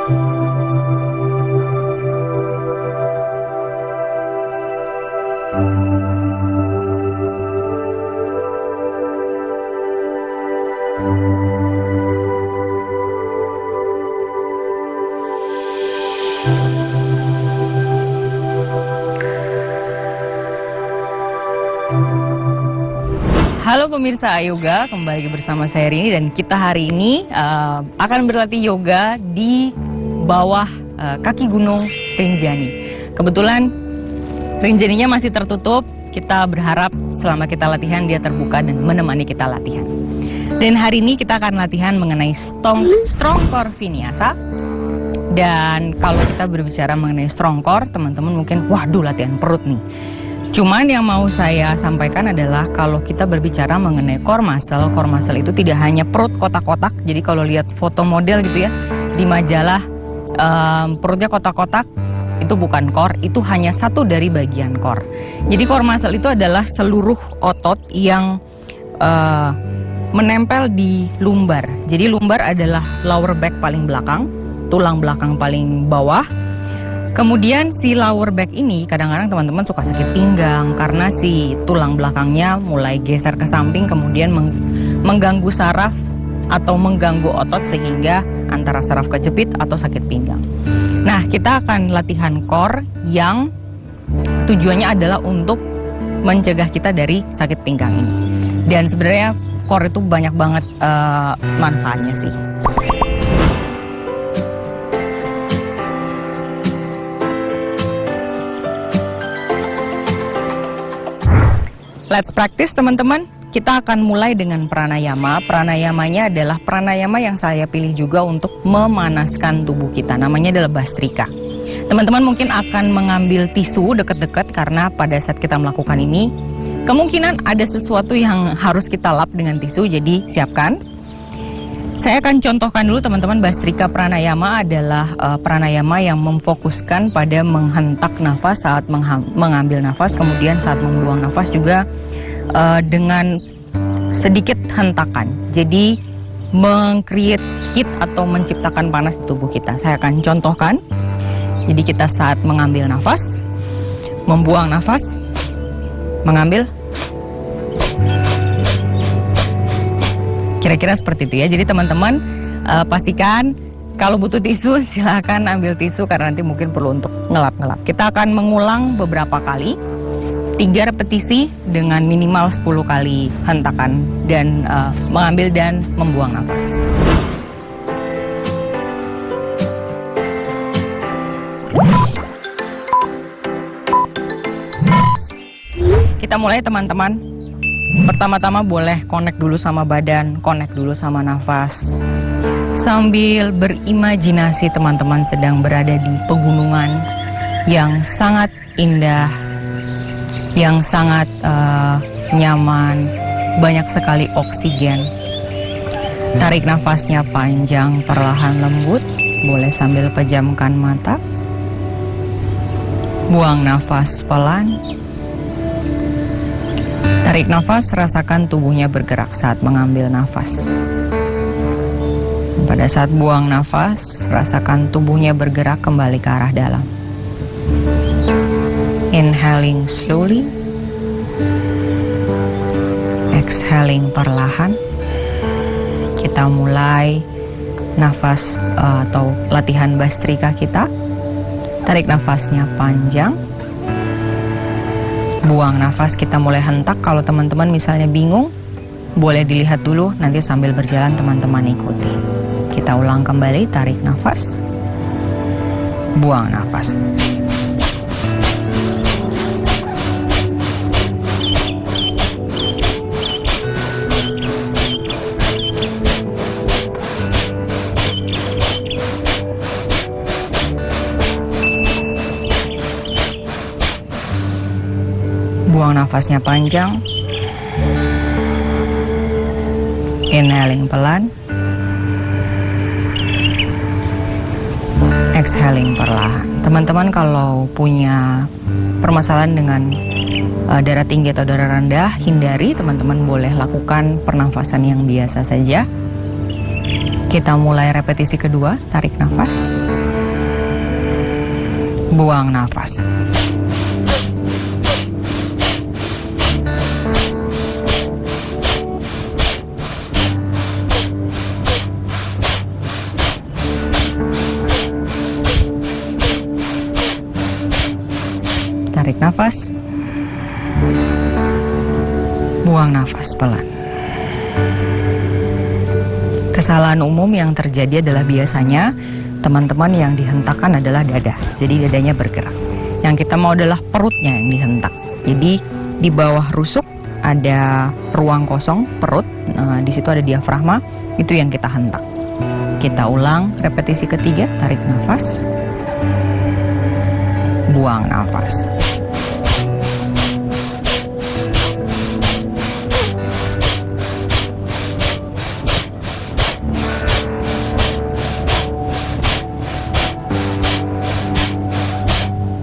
Halo pemirsa Yoga, kembali bersama saya Rini dan kita hari ini akan berlatih yoga di bawah kaki gunung Rinjani. Kebetulan Rinjaninya masih tertutup, kita berharap selama kita latihan dia terbuka dan menemani kita latihan. Dan hari ini kita akan latihan mengenai strong core vinyasa. Dan kalau kita berbicara mengenai strong core, teman-teman mungkin waduh latihan perut nih. Cuman yang mau saya sampaikan adalah kalau kita berbicara mengenai core muscle itu tidak hanya perut kotak-kotak. Jadi kalau lihat foto model gitu ya di majalah perutnya kotak-kotak, itu bukan core, itu hanya satu dari bagian core. Jadi core muscle itu adalah seluruh otot yang menempel di lumbar. Jadi lumbar adalah lower back paling belakang, tulang belakang paling bawah. Kemudian si lower back ini kadang-kadang teman-teman suka sakit pinggang karena si tulang belakangnya mulai geser ke samping, kemudian mengganggu saraf atau mengganggu otot sehingga antara saraf kejepit atau sakit pinggang. Nah, kita akan latihan core yang tujuannya adalah untuk mencegah kita dari sakit pinggang ini. Dan sebenarnya core itu banyak banget manfaatnya sih. Let's practice teman-teman. Kita akan mulai dengan pranayama. Pranayamanya adalah pranayama yang saya pilih juga untuk memanaskan tubuh kita. Namanya adalah Bhastrika. Teman-teman mungkin akan mengambil tisu dekat-dekat karena pada saat kita melakukan ini kemungkinan ada sesuatu yang harus kita lap dengan tisu, jadi siapkan. Saya akan contohkan dulu teman-teman. Bhastrika pranayama adalah pranayama yang memfokuskan pada menghentak nafas saat mengambil nafas, kemudian saat membuang nafas juga dengan sedikit hentakan. Jadi meng-create heat atau menciptakan panas di tubuh kita. Saya akan contohkan. Jadi kita saat mengambil nafas, membuang nafas, mengambil. Kira-kira seperti itu ya. Jadi teman-teman pastikan kalau butuh tisu silahkan ambil tisu karena nanti mungkin perlu untuk ngelap-ngelap. Kita akan mengulang beberapa kali, 3 repetisi dengan minimal 10 kali hentakan dan mengambil dan membuang nafas. Kita mulai teman-teman. Pertama-tama boleh connect dulu sama badan, connect dulu sama nafas. Sambil berimajinasi teman-teman sedang berada di pegunungan yang sangat indah, yang sangat nyaman, banyak sekali oksigen. Tarik nafasnya panjang, perlahan lembut, boleh sambil pejamkan mata. Buang nafas pelan. Tarik nafas, rasakan tubuhnya bergerak saat mengambil nafas. Pada saat buang nafas, rasakan tubuhnya bergerak kembali ke arah dalam. Inhaling slowly. Exhaling perlahan. Kita mulai nafas atau latihan Bhastrika kita. Tarik nafasnya panjang. Buang nafas, kita mulai hentak. Kalau teman-teman misalnya bingung, boleh dilihat dulu, nanti sambil berjalan teman-teman ikuti. Kita ulang kembali, tarik nafas, buang nafas. Buang nafasnya panjang. Inhaling pelan. Exhaling perlahan. Teman-teman kalau punya permasalahan dengan darah tinggi atau darah rendah, hindari. Teman-teman boleh lakukan pernafasan yang biasa saja. Kita mulai repetisi kedua, tarik nafas. Buang nafas. Tarik nafas. Buang nafas pelan. Kesalahan umum yang terjadi adalah biasanya teman-teman yang dihentakkan adalah dada. Jadi dadanya bergerak. Yang kita mau adalah perutnya yang dihentak. Jadi di bawah rusuk ada ruang kosong perut. Di situ ada diafragma. Itu yang kita hentak. Kita ulang repetisi ketiga. Tarik nafas. Buang nafas.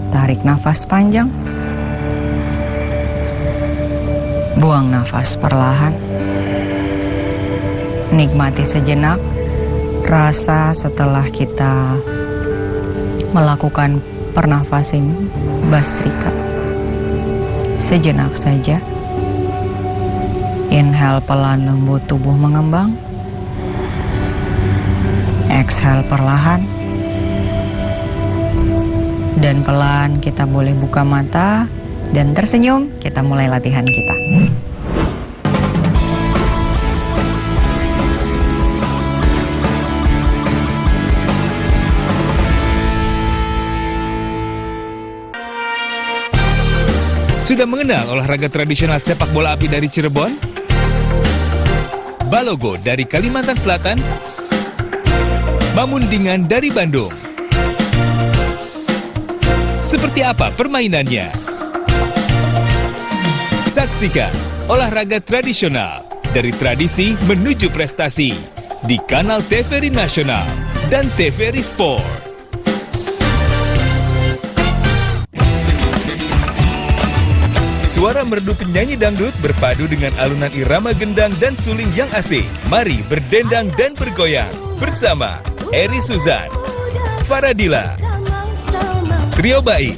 Tarik nafas panjang. Buang nafas perlahan. Nikmati sejenak rasa setelah kita melakukan pernafasan Bhastrika. Sejenak saja. Inhale pelan, lembut tubuh mengembang. Exhale perlahan. Dan pelan kita boleh buka mata dan tersenyum. Kita mulai latihan kita. Sudah mengenal olahraga tradisional sepak bola api dari Cirebon? Balogo dari Kalimantan Selatan? Mamundingan dari Bandung? Seperti apa permainannya? Saksikan olahraga tradisional dari tradisi menuju prestasi di kanal TVRI Nasional dan TVRI Sport. Suara merdu penyanyi dangdut berpadu dengan alunan irama gendang dan suling yang asik. Mari berdendang dan bergoyang bersama Eri Suzan, Faradila, Trio Baik,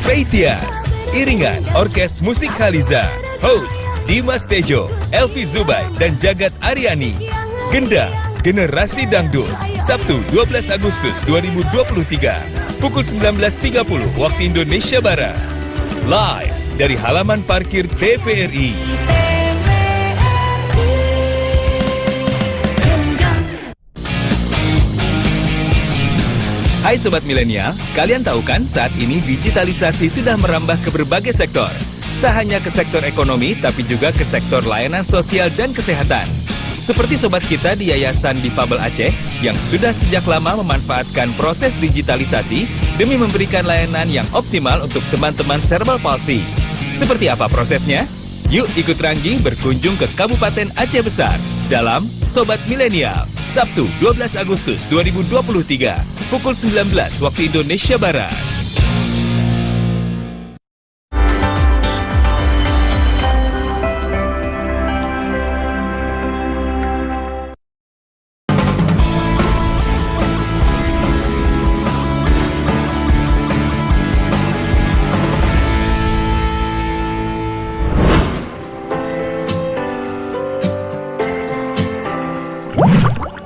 Feitias, iringan Orkes Musik Haliza, host Dimas Tejo, Elvi Zubai, dan Jagat Aryani. Gendang Generasi Dangdut, Sabtu 12 Agustus 2023, pukul 19.30 waktu Indonesia Barat. Live dari halaman parkir TVRI. Hai Sobat Milenial, kalian tahu kan saat ini digitalisasi sudah merambah ke berbagai sektor. Tak hanya ke sektor ekonomi, tapi juga ke sektor layanan sosial dan kesehatan. Seperti sobat kita di Yayasan Difabel Aceh yang sudah sejak lama memanfaatkan proses digitalisasi demi memberikan layanan yang optimal untuk teman-teman cerebral palsy. Seperti apa prosesnya? Yuk ikut Ranggi berkunjung ke Kabupaten Aceh Besar dalam Sobat Milenial, Sabtu 12 Agustus 2023, pukul 19 waktu Indonesia Barat.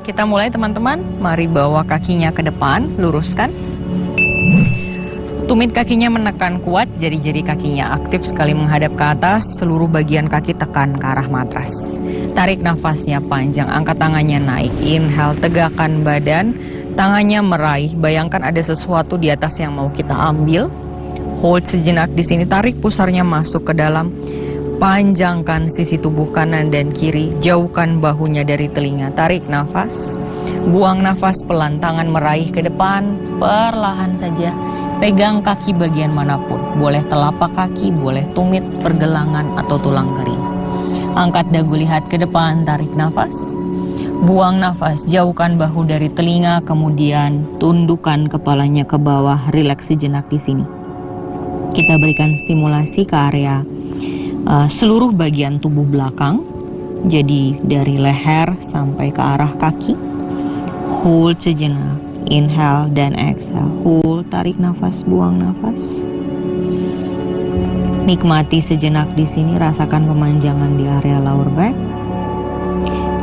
Kita mulai teman-teman, mari bawa kakinya ke depan, luruskan. Tumit kakinya menekan kuat, jari-jari kakinya aktif sekali menghadap ke atas, seluruh bagian kaki tekan ke arah matras. Tarik nafasnya panjang, angkat tangannya naik, inhale, tegakkan badan, tangannya meraih, bayangkan ada sesuatu di atas yang mau kita ambil. Hold sejenak di sini, tarik pusarnya masuk ke dalam. Panjangkan sisi tubuh kanan dan kiri, jauhkan bahunya dari telinga, tarik nafas, buang nafas pelan, tangan meraih ke depan, perlahan saja, pegang kaki bagian manapun, boleh telapak kaki, boleh tumit, pergelangan, atau tulang kering. Angkat dagu, lihat ke depan, tarik nafas, buang nafas, jauhkan bahu dari telinga, kemudian tundukkan kepalanya ke bawah, rileks sejenak di sini. Kita berikan stimulasi ke area seluruh bagian tubuh belakang, Jadi dari leher sampai ke arah kaki. Hold sejenak. Inhale dan exhale. Hold, tarik nafas, buang nafas. Nikmati sejenak di sini, rasakan pemanjangan di area lower back.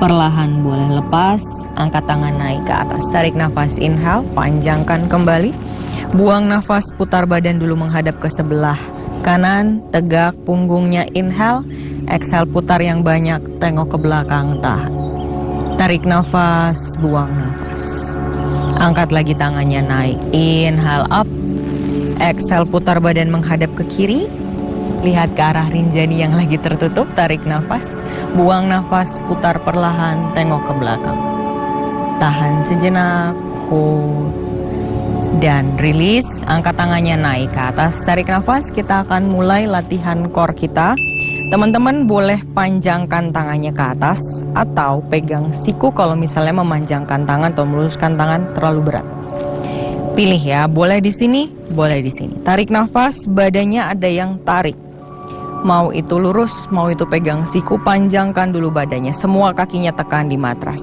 Perlahan boleh lepas, angkat tangan naik ke atas. Tarik nafas, inhale, panjangkan kembali. Buang nafas, putar badan dulu menghadap ke sebelah kanan, tegak punggungnya, inhale. Exhale, putar yang banyak, tengok ke belakang, tahan. Tarik nafas, buang nafas. Angkat lagi tangannya naik, inhale up. Exhale, putar badan menghadap ke kiri. Lihat ke arah Rinjani yang lagi tertutup, tarik nafas, buang nafas, putar perlahan, tengok ke belakang. Tahan sejenak, hold, dan release, angkat tangannya naik ke atas, tarik nafas, kita akan mulai latihan core kita. Teman-teman boleh panjangkan tangannya ke atas atau pegang siku kalau misalnya memanjangkan tangan atau meluruskan tangan terlalu berat. Pilih ya, boleh di sini, boleh di sini. Tarik nafas, badannya ada yang tarik. Mau itu lurus, mau itu pegang siku, panjangkan dulu badannya. Semua kakinya tekan di matras.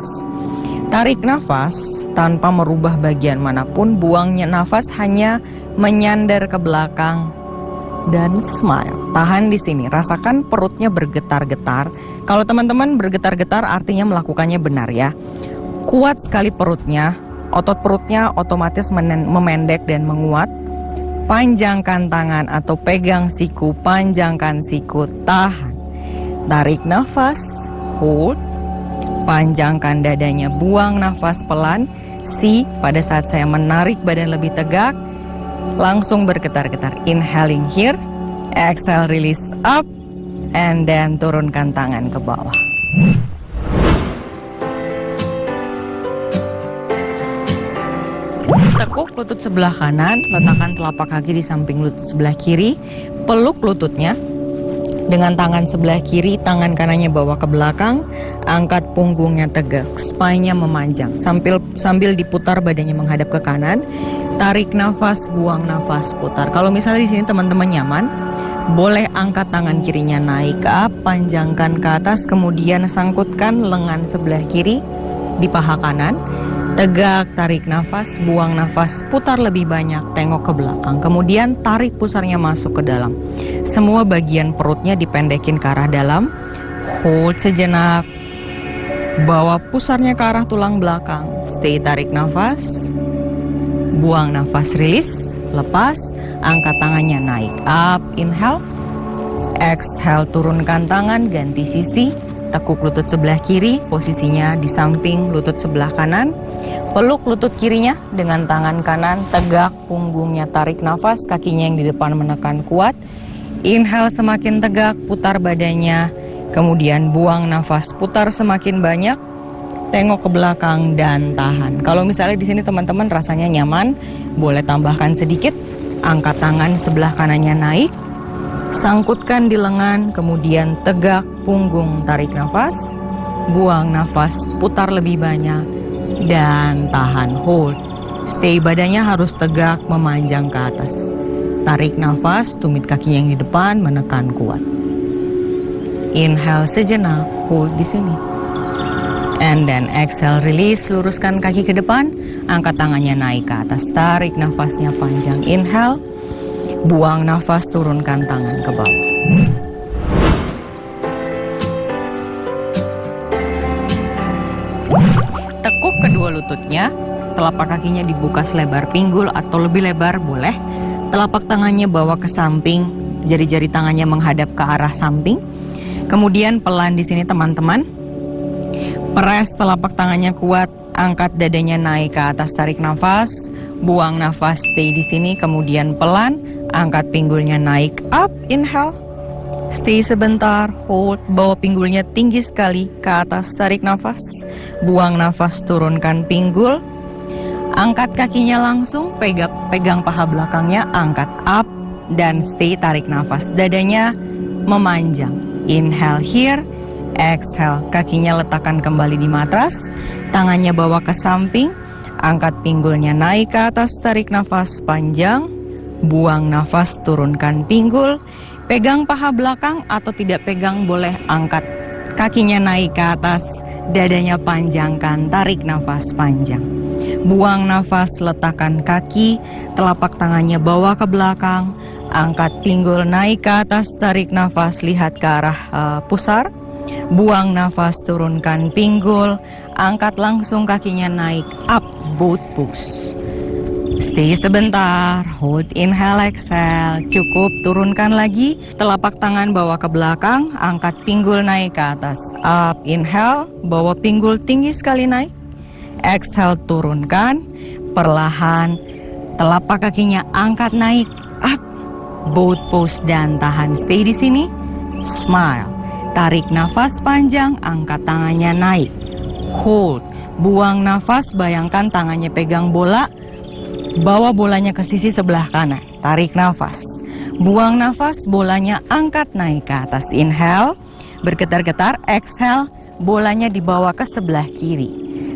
Tarik nafas tanpa merubah bagian manapun, buangnya nafas hanya menyandar ke belakang dan smile. Tahan di sini, rasakan perutnya bergetar-getar. Kalau teman-teman bergetar-getar artinya melakukannya benar ya. Kuat sekali perutnya, otot perutnya otomatis memendek dan menguat. Panjangkan tangan atau pegang siku, panjangkan siku, tahan. Tarik nafas, hold. Panjangkan dadanya, buang nafas pelan. See, pada saat saya menarik badan lebih tegak, langsung bergetar-getar. Inhaling here, exhale release up, and then turunkan tangan ke bawah. Tekuk lutut sebelah kanan, letakkan telapak kaki di samping lutut sebelah kiri, peluk lututnya. Dengan tangan sebelah kiri, tangan kanannya bawa ke belakang, angkat punggungnya tegak, spine-nya memanjang, sambil diputar badannya menghadap ke kanan. Tarik nafas, buang nafas, putar. Kalau misalnya di sini teman-teman nyaman, boleh angkat tangan kirinya naik up, panjangkan ke atas, kemudian sangkutkan lengan sebelah kiri di paha kanan. Tegak, tarik nafas, buang nafas, putar lebih banyak, tengok ke belakang. Kemudian tarik pusarnya masuk ke dalam. Semua bagian perutnya dipendekin ke arah dalam. Hold sejenak. Bawa pusarnya ke arah tulang belakang. Stay, tarik nafas. Buang nafas, release. Lepas, angkat tangannya naik. Up, inhale. Exhale, turunkan tangan, ganti sisi. Tekuk lutut sebelah kiri, posisinya di samping lutut sebelah kanan. Peluk lutut kirinya dengan tangan kanan, tegak punggungnya, tarik nafas, kakinya yang di depan menekan kuat. Inhale semakin tegak, putar badannya, kemudian buang nafas, putar semakin banyak, tengok ke belakang dan tahan. Kalau misalnya di sini teman-teman rasanya nyaman, boleh tambahkan sedikit, angkat tangan sebelah kanannya naik. Sangkutkan di lengan, kemudian tegak punggung, tarik nafas, buang nafas, putar lebih banyak, dan tahan, hold. Stay, badannya harus tegak, memanjang ke atas. Tarik nafas, tumit kakinya yang di depan, menekan kuat. Inhale sejenak, hold di sini. And then exhale, release, luruskan kaki ke depan, angkat tangannya naik ke atas, tarik nafasnya panjang, inhale. Buang nafas, turunkan tangan ke bawah. Tekuk kedua lututnya, telapak kakinya dibuka selebar pinggul atau lebih lebar boleh. Telapak tangannya bawa ke samping, jari-jari tangannya menghadap ke arah samping. Kemudian pelan di sini teman-teman. Press telapak tangannya kuat, angkat dadanya naik ke atas, tarik nafas, buang nafas, stay di sini, kemudian pelan, angkat pinggulnya naik up, inhale, stay sebentar, hold, bawa pinggulnya tinggi sekali ke atas, tarik nafas, buang nafas, turunkan pinggul, angkat kakinya langsung, pegang paha belakangnya, angkat up, dan stay, tarik nafas, dadanya memanjang, inhale here. Exhale, kakinya letakkan kembali di matras, tangannya bawa ke samping, angkat pinggulnya naik ke atas, tarik nafas panjang, buang nafas, turunkan pinggul, pegang paha belakang atau tidak pegang boleh angkat Kakinya naik ke atas, dadanya panjangkan, tarik nafas panjang. Buang nafas, letakkan kaki, telapak tangannya bawa ke belakang, angkat pinggul naik ke atas, tarik nafas, lihat ke arah pusar. Buang nafas, turunkan pinggul, angkat langsung kakinya naik, up, boat pose. Stay sebentar, hold, inhale, exhale, cukup, turunkan lagi, telapak tangan bawa ke belakang, angkat pinggul naik ke atas, up, inhale, bawa pinggul tinggi sekali naik, exhale, turunkan, perlahan, telapak kakinya angkat naik, up, boat pose dan tahan, stay di sini, smile. Tarik nafas panjang, angkat tangannya naik. Hold, buang nafas, bayangkan tangannya pegang bola. Bawa bolanya ke sisi sebelah kanan. Tarik nafas. Buang nafas, bolanya angkat naik ke atas. Inhale, bergetar-getar. Exhale, bolanya dibawa ke sebelah kiri.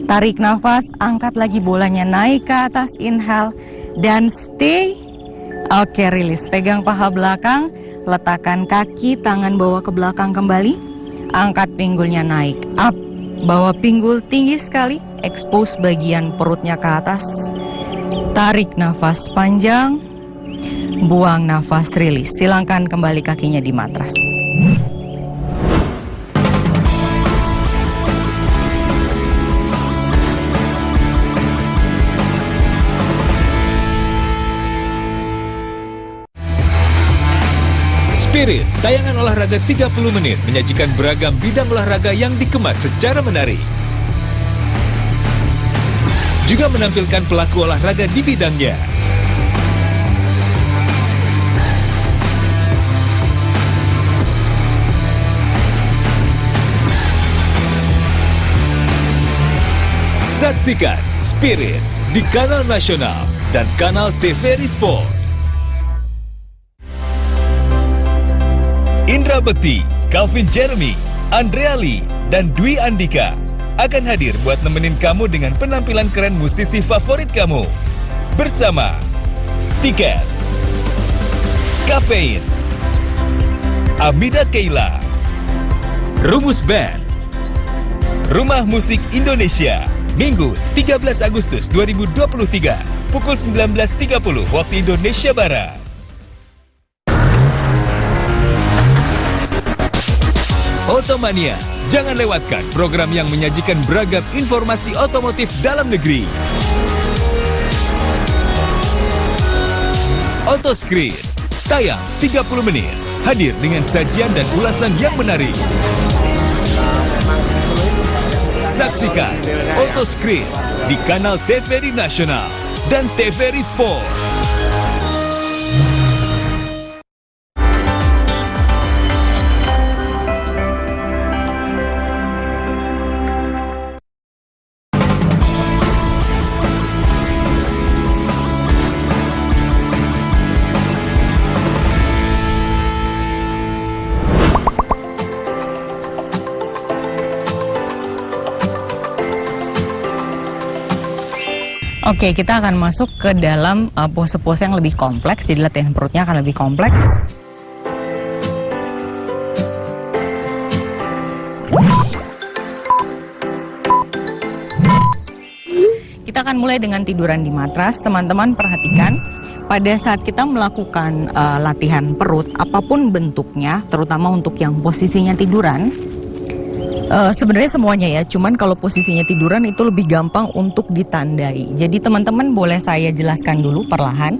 Tarik nafas, angkat lagi bolanya naik ke atas. Inhale, dan stay. Oke, rilis. Pegang paha belakang, letakkan kaki, tangan bawa ke belakang kembali. Angkat pinggulnya naik, up. Bawa pinggul tinggi sekali, expose bagian perutnya ke atas. Tarik nafas panjang, buang nafas, rilis. Silangkan kembali kakinya di matras. Spirit, tayangan olahraga 30 menit menyajikan beragam bidang olahraga yang dikemas secara menarik. Juga menampilkan pelaku olahraga di bidangnya. Saksikan Spirit di kanal nasional dan kanal TVRI Sport. Indra Bekti, Calvin Jeremy, Andrea Lee, dan Dwi Andika akan hadir buat nemenin kamu dengan penampilan keren musisi favorit kamu. Bersama Tiket, Kafein, Amida Keila, Rumus Band, Rumah Musik Indonesia, Minggu 13 Agustus 2023, pukul 19.30 waktu Indonesia Barat. Otomania, jangan lewatkan program yang menyajikan beragam informasi otomotif dalam negeri. Otoscreen, tayang 30 menit, hadir dengan sajian dan ulasan yang menarik. Saksikan Otoscreen di kanal TVRI Nasional dan TVRI Sport. Oke, kita akan masuk ke dalam pose-pose yang lebih kompleks, jadi latihan perutnya akan lebih kompleks. Kita akan mulai dengan tiduran di matras. Teman-teman perhatikan, pada saat kita melakukan latihan perut, apapun bentuknya, terutama untuk yang posisinya tiduran, sebenarnya semuanya ya, cuman kalau posisinya tiduran itu lebih gampang untuk ditandai. Jadi teman-teman boleh saya jelaskan dulu perlahan.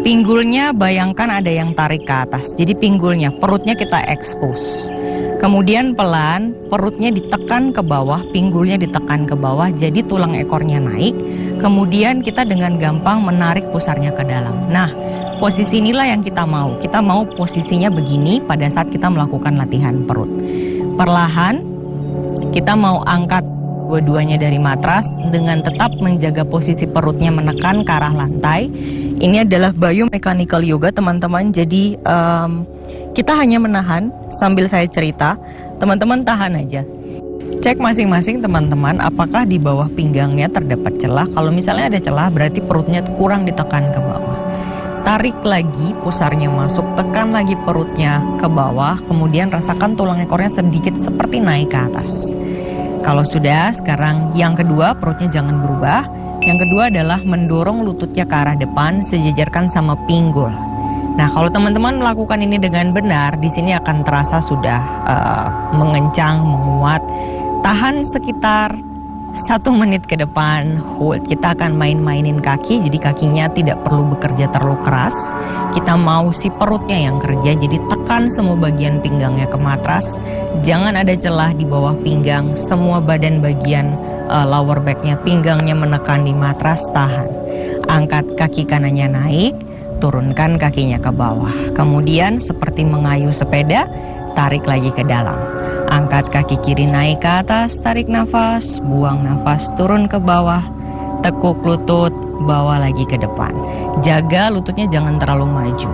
Pinggulnya bayangkan ada yang tarik ke atas. Jadi pinggulnya, perutnya kita expose. Kemudian pelan, perutnya ditekan ke bawah, pinggulnya ditekan ke bawah, jadi tulang ekornya naik. Kemudian kita dengan gampang menarik pusarnya ke dalam. Nah, posisi inilah yang kita mau. Kita mau posisinya begini pada saat kita melakukan latihan perut. Perlahan, kita mau angkat dua-duanya dari matras dengan tetap menjaga posisi perutnya menekan ke arah lantai. Ini adalah biomechanical yoga, teman-teman. Jadi kita hanya menahan sambil saya cerita. Teman-teman tahan aja. Cek masing-masing teman-teman apakah di bawah pinggangnya terdapat celah. Kalau misalnya ada celah berarti perutnya kurang ditekan ke bawah. tarik lagi pusarnya masuk, tekan lagi perutnya ke bawah, kemudian rasakan tulang ekornya sedikit seperti naik ke atas. Kalau sudah, sekarang yang kedua, perutnya jangan berubah. Yang kedua adalah mendorong lututnya ke arah depan, sejajarkan sama pinggul. Nah, kalau teman-teman melakukan ini dengan benar, di sini akan terasa sudah mengencang, menguat. Tahan sekitar 1 menit ke depan, hold. Kita akan main-mainin kaki, jadi kakinya tidak perlu bekerja terlalu keras. Kita mau si perutnya yang kerja, jadi tekan semua bagian pinggangnya ke matras. Jangan ada celah di bawah pinggang, semua badan bagian lower backnya, pinggangnya menekan di matras, tahan. Angkat kaki kanannya naik, turunkan kakinya ke bawah. Kemudian seperti mengayuh sepeda, tarik lagi ke dalam. Angkat kaki kiri naik ke atas, tarik nafas, buang nafas, turun ke bawah. Tekuk lutut, bawa lagi ke depan. Jaga lututnya jangan terlalu maju.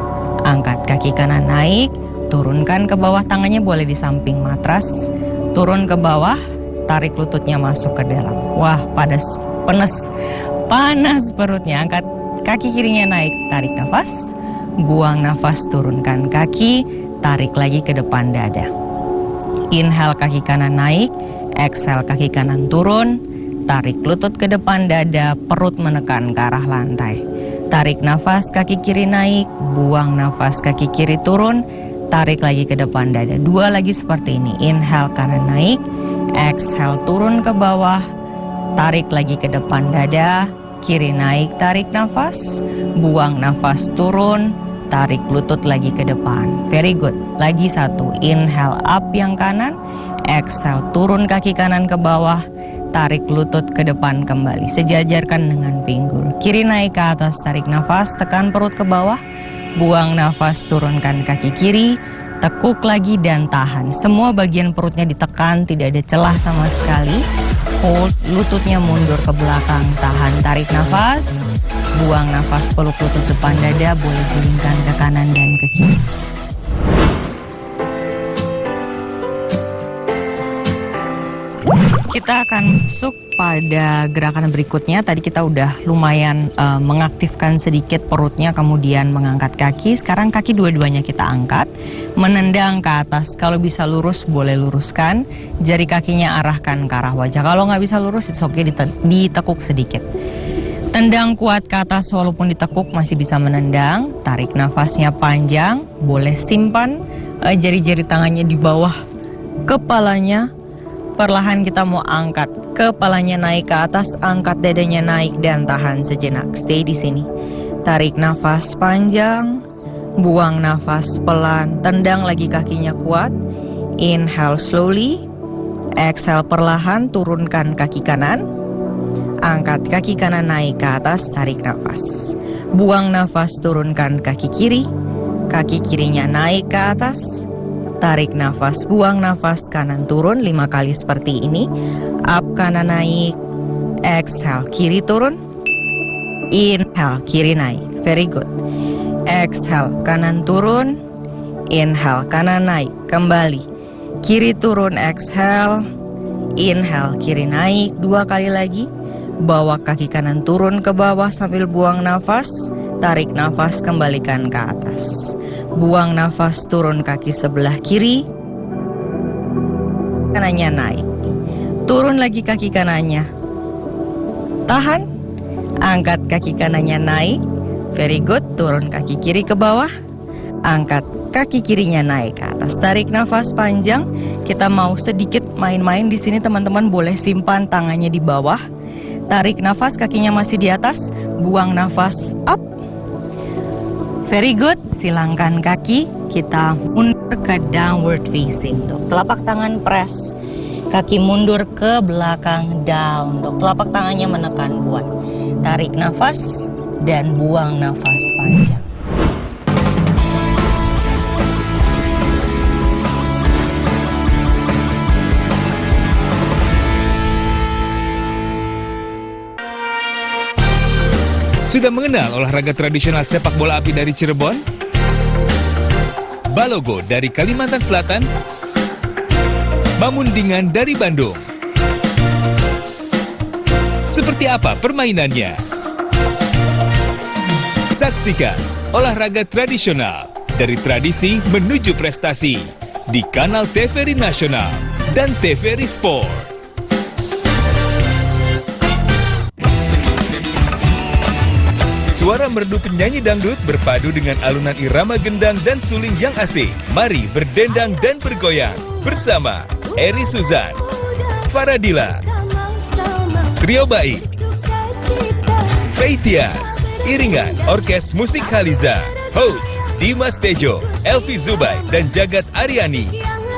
Angkat kaki kanan naik, turunkan ke bawah, tangannya boleh di samping matras. Turun ke bawah, tarik lututnya masuk ke dalam. Wah, panas perutnya. Angkat kaki kirinya naik, tarik nafas, buang nafas, turunkan kaki, tarik lagi ke depan dada. Inhale kaki kanan naik, exhale kaki kanan turun, tarik lutut ke depan dada, perut menekan ke arah lantai. Tarik nafas kaki kiri naik, buang nafas kaki kiri turun, tarik lagi ke depan dada. 2 lagi seperti ini, inhale kanan naik, exhale turun ke bawah, tarik lagi ke depan dada. Kiri naik, tarik nafas, buang nafas, turun, tarik lutut lagi ke depan. Very good. Lagi 1, inhale up yang kanan, exhale turun kaki kanan ke bawah, tarik lutut ke depan kembali, sejajarkan dengan pinggul. Kiri naik ke atas, tarik nafas, tekan perut ke bawah, buang nafas, turunkan kaki kiri, tekuk lagi dan tahan. Semua bagian perutnya ditekan, tidak ada celah sama sekali. Hold, lututnya mundur ke belakang, tahan, tarik nafas, buang nafas, peluk lutut depan dada, boleh gulingkan ke kanan dan ke kiri. Kita akan masuk pada gerakan berikutnya. Tadi kita udah lumayan mengaktifkan sedikit perutnya, kemudian mengangkat kaki. Sekarang kaki dua-duanya kita angkat, menendang ke atas. Kalau bisa lurus, boleh luruskan. Jari kakinya arahkan ke arah wajah. Kalau nggak bisa lurus, it's okay, ditekuk sedikit. Tendang kuat ke atas, walaupun ditekuk masih bisa menendang. Tarik nafasnya panjang, boleh simpan jari-jari tangannya di bawah kepalanya. Perlahan kita mau angkat kepalanya naik ke atas, angkat dadanya naik dan tahan sejenak. Stay di sini. Tarik nafas panjang, buang nafas pelan, tendang lagi kakinya kuat. Inhale slowly, exhale perlahan, turunkan kaki kanan. Angkat kaki kanan naik ke atas, tarik nafas. Buang nafas, turunkan kaki kiri. Kaki kirinya naik ke atas. Tarik nafas, buang nafas, kanan turun 5 kali seperti ini. Up kanan naik, exhale kiri turun. Inhale kiri naik, very good. Exhale kanan turun. Inhale kanan naik, kembali. Kiri turun, exhale. Inhale kiri naik, 2 kali lagi. Bawa kaki kanan turun ke bawah sambil buang nafas. Tarik nafas, kembalikan ke atas. Buang nafas, turun kaki sebelah kiri. Kanannya naik. Turun lagi kaki kanannya. Tahan. Angkat kaki kanannya naik. Very good. Turun kaki kiri ke bawah. Angkat kaki kirinya naik ke atas. Tarik nafas panjang. Kita mau sedikit main-main di sini, teman-teman boleh simpan tangannya di bawah. Tarik nafas, kakinya masih di atas. Buang nafas, up. Very good, silangkan kaki, kita mundur ke downward facing dog. Telapak tangan press, kaki mundur ke belakang down dog. Telapak tangannya menekan kuat. Tarik nafas dan buang nafas panjang. Sudah mengenal olahraga tradisional sepak bola api dari Cirebon? Balogo dari Kalimantan Selatan? Mamundingan dari Bandung? Seperti apa permainannya? Saksikan olahraga tradisional, dari tradisi menuju prestasi, di kanal TVRI Nasional dan TVRI Sport. Suara merdu penyanyi dangdut berpadu dengan alunan irama gendang dan suling yang asik. Mari berdendang dan bergoyang bersama Eri Suzan, Faradila, Trio Baik, Feitias, iringan Orkes Musik Haliza, host Dimas Tejo, Elvi Zubai, dan Jagat Aryani.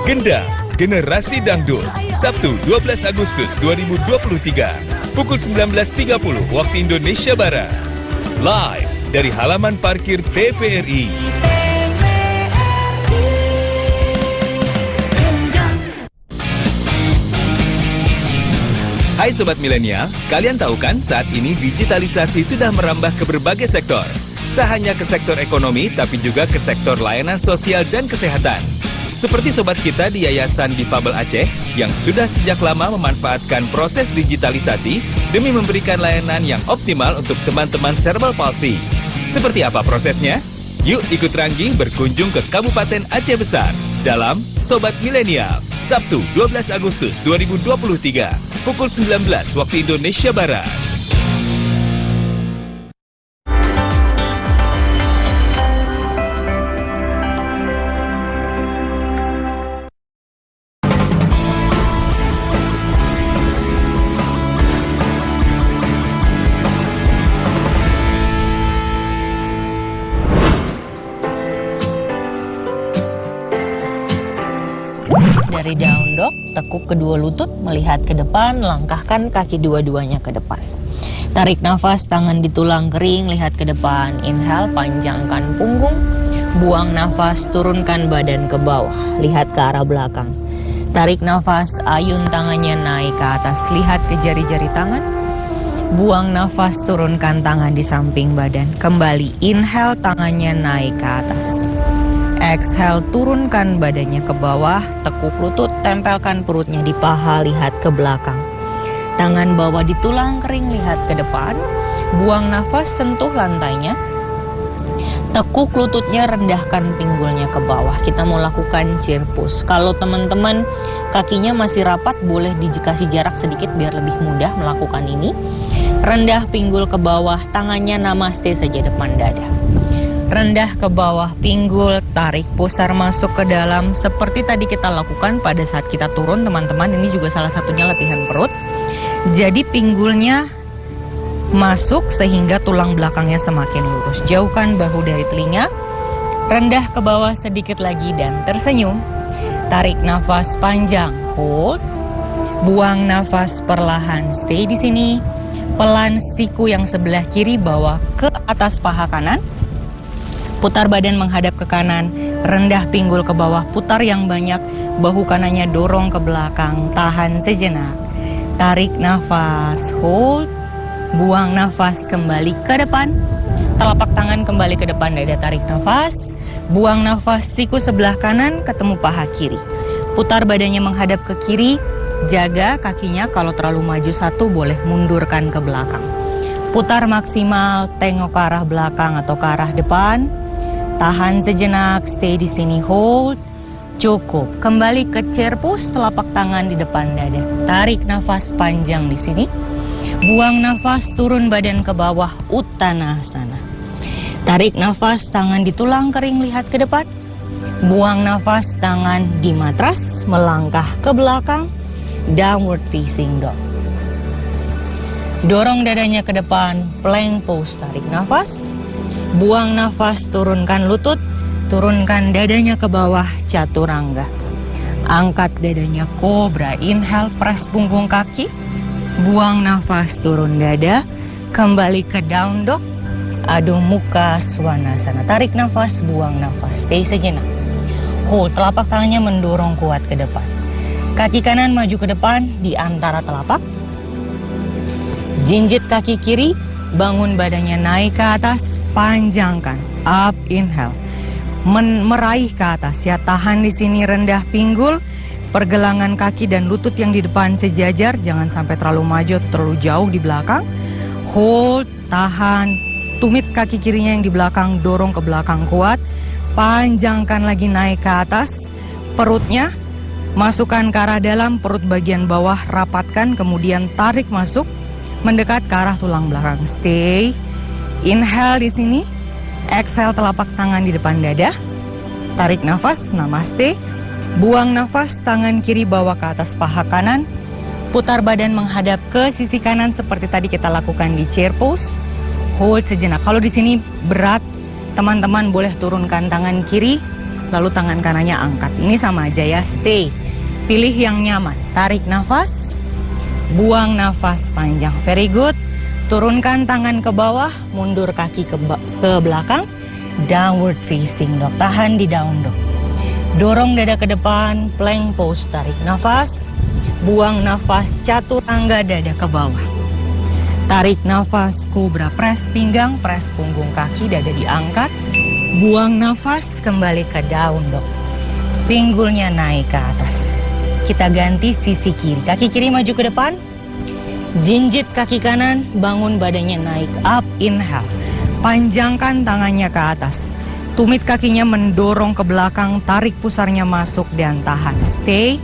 Gendang Generasi Dangdut, Sabtu 12 Agustus 2023, pukul 19.30 waktu Indonesia Barat. Live dari halaman parkir TVRI. Hai Sobat Milenial, kalian tahu kan saat ini digitalisasi sudah merambah ke berbagai sektor. Tak hanya ke sektor ekonomi, tapi juga ke sektor layanan sosial dan kesehatan. Seperti sobat kita di Yayasan Difabel Aceh yang sudah sejak lama memanfaatkan proses digitalisasi demi memberikan layanan yang optimal untuk teman-teman cerebral palsy. Seperti apa prosesnya? Yuk ikut Ranggi berkunjung ke Kabupaten Aceh Besar dalam Sobat Milenial, Sabtu 12 Agustus 2023, pukul 19 waktu Indonesia Barat. Dari daun dok, tekuk kedua lutut, melihat ke depan, langkahkan kaki dua-duanya ke depan. Tarik nafas, tangan di tulang kering, lihat ke depan. Inhale, panjangkan punggung. Buang nafas, turunkan badan ke bawah, lihat ke arah belakang. Tarik nafas, ayun tangannya naik ke atas, lihat ke jari-jari tangan. Buang nafas, turunkan tangan di samping badan. Kembali, inhale, tangannya naik ke atas. Exhale, turunkan badannya ke bawah, tekuk lutut, tempelkan perutnya di paha, lihat ke belakang. Tangan bawah di tulang kering, lihat ke depan. Buang nafas, sentuh lantainya. Tekuk lututnya, rendahkan pinggulnya ke bawah. Kita mau lakukan chair pose. Kalau teman-teman kakinya masih rapat, boleh dikasih jarak sedikit biar lebih mudah melakukan ini. Rendah pinggul ke bawah, tangannya namaste saja depan dada. Rendah ke bawah pinggul, tarik pusar masuk ke dalam. Seperti tadi kita lakukan pada saat kita turun teman-teman. Ini juga salah satunya latihan perut. Jadi pinggulnya masuk sehingga tulang belakangnya semakin lurus. Jauhkan bahu dari telinga. Rendah ke bawah sedikit lagi dan tersenyum. Tarik nafas panjang, hold. Buang nafas perlahan, stay di sini. Pelan siku yang sebelah kiri bawa ke atas paha kanan. Putar badan menghadap ke kanan, rendah pinggul ke bawah, putar yang banyak, bahu kanannya dorong ke belakang, tahan sejenak. Tarik nafas, hold, buang nafas kembali ke depan, telapak tangan kembali ke depan, dada tarik nafas, buang nafas, siku sebelah kanan ketemu paha kiri. Putar badannya menghadap ke kiri, jaga kakinya kalau terlalu maju satu boleh mundurkan ke belakang. Putar maksimal, tengok ke arah belakang atau ke arah depan. Tahan sejenak, stay di sini, hold. Cukup. Kembali ke chair pose, telapak tangan di depan dada. Tarik nafas panjang di sini. Buang nafas, turun badan ke bawah, Uttanasana. Tarik nafas, tangan di tulang kering, lihat ke depan. Buang nafas, tangan di matras, melangkah ke belakang. Downward facing dog. Dorong dadanya ke depan, plank pose, tarik nafas. Buang nafas, turunkan lutut, turunkan dadanya ke bawah, chaturanga. Angkat dadanya, kobra. Inhale, press punggung kaki. Buang nafas, turun dada. Kembali ke down dog, Adho Mukha Svanasana. Tarik nafas, buang nafas, stay sejenak. Hold, telapak tangannya mendorong kuat ke depan. Kaki kanan maju ke depan di antara telapak. Jinjit kaki kiri, bangun badannya naik ke atas, panjangkan, up, inhale, meraih ke atas ya, tahan di sini, rendah pinggul, pergelangan kaki dan lutut yang di depan sejajar, jangan sampai terlalu maju atau terlalu jauh di belakang, hold, tahan, tumit kaki kirinya yang di belakang, dorong ke belakang kuat. Panjangkan lagi, naik ke atas. Perutnya masukkan ke arah dalam, perut bagian bawah rapatkan, kemudian tarik masuk, mendekat ke arah tulang belakang. Stay. Inhale di sini. Exhale, telapak tangan di depan dada. Tarik nafas, namaste. Buang nafas, tangan kiri bawa ke atas paha kanan. Putar badan menghadap ke sisi kanan seperti tadi kita lakukan di chair pose. Hold sejenak. Kalau di sini berat, teman-teman boleh turunkan tangan kiri, lalu tangan kanannya angkat. Ini sama aja ya, stay. Pilih yang nyaman. Tarik nafas, buang nafas panjang. Very good. Turunkan tangan ke bawah, mundur kaki ke belakang. Downward facing dog. Tahan di down dog. Dorong dada ke depan, plank pose. Tarik nafas, buang nafas, chaturanga dada ke bawah. Tarik nafas, cobra, press pinggang, press punggung kaki, dada diangkat. Buang nafas, kembali ke down dog. Pinggulnya naik ke atas. Kita ganti sisi kiri. Kaki kiri maju ke depan. Jinjit kaki kanan, bangun badannya naik. Up, inhale. Panjangkan tangannya ke atas. Tumit kakinya mendorong ke belakang, tarik pusarnya masuk dan tahan. Stay.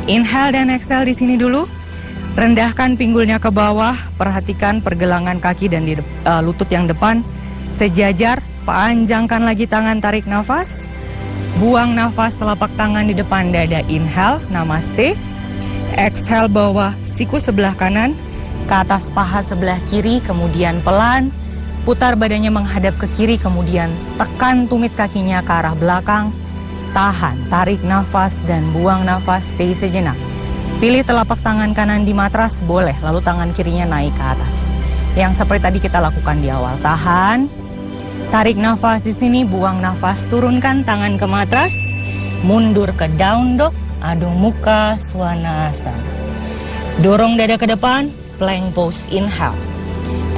Inhale dan exhale di sini dulu. Rendahkan pinggulnya ke bawah, perhatikan pergelangan kaki dan lutut yang depan sejajar. Panjangkan lagi tangan, tarik nafas. Buang nafas, telapak tangan di depan dada. Inhale, namaste. Exhale, bawah siku sebelah kanan ke atas paha sebelah kiri, kemudian pelan putar badannya menghadap ke kiri, kemudian tekan tumit kakinya ke arah belakang. Tahan, tarik nafas dan buang nafas. Stay sejenak. Pilih telapak tangan kanan di matras, boleh, lalu tangan kirinya naik ke atas. Yang seperti tadi kita lakukan di awal. Tahan, tarik nafas di sini, buang nafas, turunkan tangan ke matras, mundur ke down dog, Adho Mukha Svanasana. Dorong dada ke depan, plank pose. Inhale.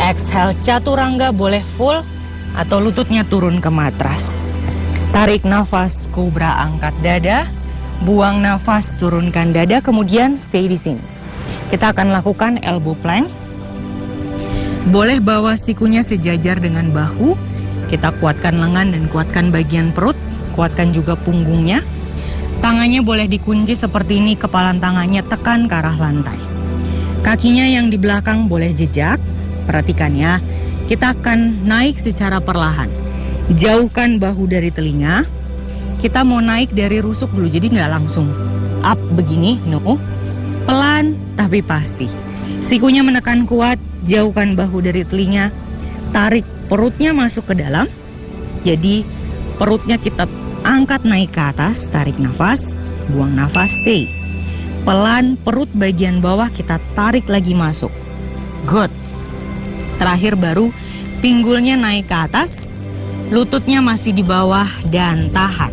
Exhale, chaturanga, boleh full atau lututnya turun ke matras. Tarik nafas, cobra, angkat dada. Buang nafas, turunkan dada, kemudian stay di sini. Kita akan lakukan elbow plank. Boleh bawa sikunya sejajar dengan bahu. Kita kuatkan lengan dan kuatkan bagian perut. Kuatkan juga punggungnya. Tangannya boleh dikunci seperti ini, kepalan tangannya tekan ke arah lantai. Kakinya yang di belakang boleh jejak. Perhatikan ya, kita akan naik secara perlahan. Jauhkan bahu dari telinga. Kita mau naik dari rusuk dulu, jadi nggak langsung up begini, no. Pelan tapi pasti. Sikunya menekan kuat, jauhkan bahu dari telinga. Tarik perutnya masuk ke dalam. Jadi perutnya kita angkat naik ke atas, tarik nafas, buang nafas, stay. Pelan perut bagian bawah kita tarik lagi masuk. Good. Terakhir baru pinggulnya naik ke atas, lututnya masih di bawah dan tahan.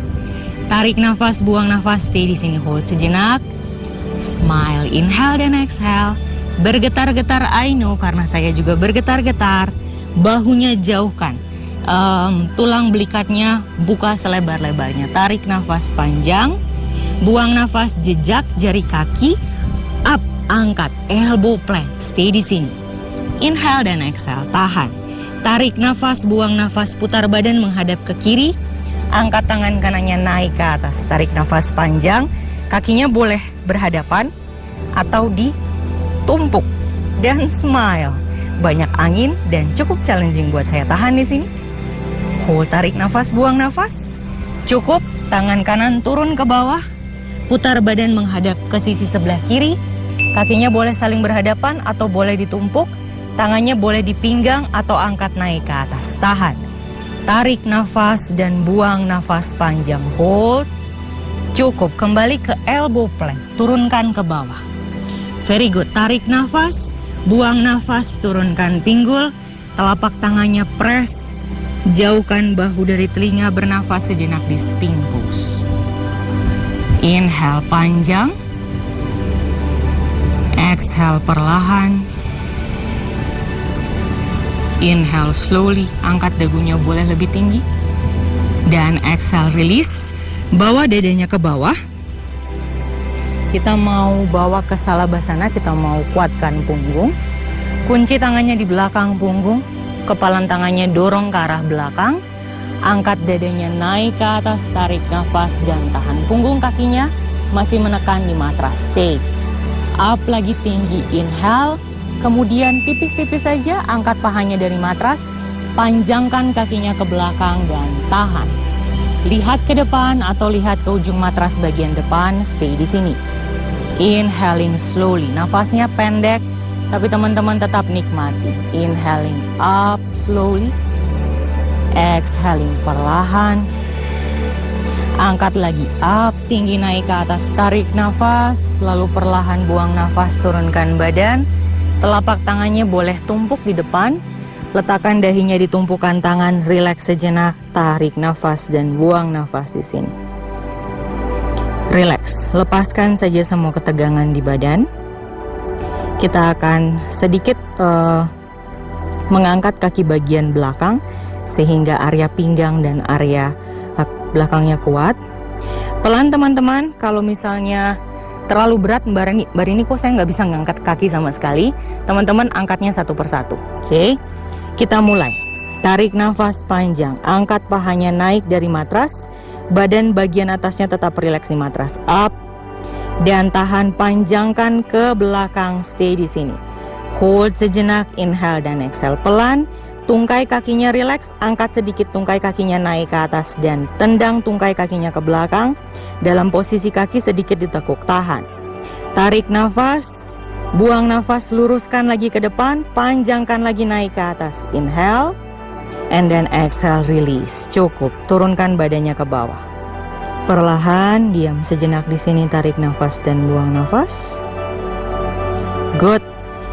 Tarik nafas, buang nafas, stay di sini, hold sejenak. Smile, inhale dan exhale. Bergetar-getar, I know karena saya juga bergetar-getar. Bahunya jauhkan. Tulang belikatnya buka selebar-lebarnya. Tarik nafas panjang. Buang nafas, jejak jari kaki. Up, angkat, elbow plank. Stay di sini. Inhale dan exhale, tahan. Tarik nafas, buang nafas, putar badan menghadap ke kiri. Angkat tangan kanannya naik ke atas. Tarik nafas panjang. Kakinya boleh berhadapan atau ditumpuk. Dan smile. Banyak angin dan cukup challenging buat saya. Tahan di sini. Hold, tarik nafas, buang nafas. Cukup, tangan kanan turun ke bawah. Putar badan menghadap ke sisi sebelah kiri. Kakinya boleh saling berhadapan atau boleh ditumpuk. Tangannya boleh di pinggang atau angkat naik ke atas. Tahan. Tarik nafas dan buang nafas panjang. Hold. Cukup, kembali ke elbow plank. Turunkan ke bawah. Very good. Tarik nafas. Buang nafas, turunkan pinggul, telapak tangannya press, jauhkan bahu dari telinga, bernafas sejenak di sphinx pose. Inhale panjang, exhale perlahan, inhale slowly, angkat dagunya boleh lebih tinggi, dan exhale release, bawa dadanya ke bawah. Kita mau bawa ke Salabhasana, kita mau kuatkan punggung. Kunci tangannya di belakang punggung. kepalan tangannya dorong ke arah belakang. Angkat dadanya naik ke atas, tarik nafas dan tahan. Punggung kakinya masih menekan di matras, stay. Up lagi tinggi, inhale. Kemudian tipis-tipis saja angkat pahanya dari matras. Panjangkan kakinya ke belakang dan tahan. Lihat ke depan atau lihat ke ujung matras bagian depan, stay di sini. Inhaling slowly, nafasnya pendek, tapi teman-teman tetap nikmati. Inhaling up slowly. Exhaling perlahan. Angkat lagi up, tinggi naik ke atas, tarik nafas, lalu perlahan buang nafas, turunkan badan. Telapak tangannya boleh tumpuk di depan. Letakkan dahinya di tumpukan tangan, rileks sejenak, tarik nafas dan buang nafas di sini. Rileks, lepaskan saja semua ketegangan di badan. Kita akan sedikit mengangkat kaki bagian belakang sehingga area pinggang dan area belakangnya kuat. Pelan teman-teman, kalau misalnya terlalu berat Mbak Rini kok saya nggak bisa ngangkat kaki sama sekali, teman-teman angkatnya satu persatu. Oke, kita mulai. Tarik nafas panjang, angkat pahanya naik dari matras, badan bagian atasnya tetap rileks di matras. Up dan tahan, panjangkan ke belakang, stay di sini. Hold sejenak, inhale dan exhale pelan. Tungkai kakinya rileks, angkat sedikit tungkai kakinya naik ke atas dan tendang tungkai kakinya ke belakang. Dalam posisi kaki sedikit ditekuk, tahan. Tarik nafas, buang nafas, luruskan lagi ke depan, panjangkan lagi naik ke atas. Inhale, and then exhale, release. Cukup, turunkan badannya ke bawah. Perlahan, diam sejenak di sini, tarik nafas dan buang nafas. Good.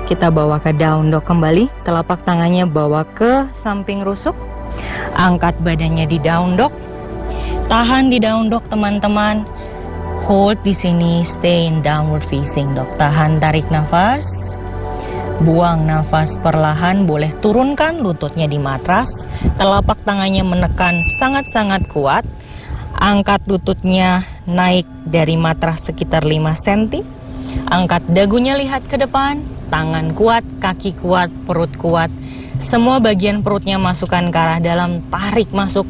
Kita bawa ke down dog kembali, telapak tangannya bawa ke samping rusuk. Angkat badannya di down dog. Tahan di down dog teman-teman. Hold di sini, stay in downward facing dog. Tahan, tarik nafas. Buang nafas perlahan, boleh turunkan lututnya di matras. Telapak tangannya menekan sangat-sangat kuat. Angkat lututnya naik dari matras sekitar 5 cm. Angkat dagunya, lihat ke depan. Tangan kuat, kaki kuat, perut kuat. Semua bagian perutnya masukkan ke arah dalam, tarik masuk.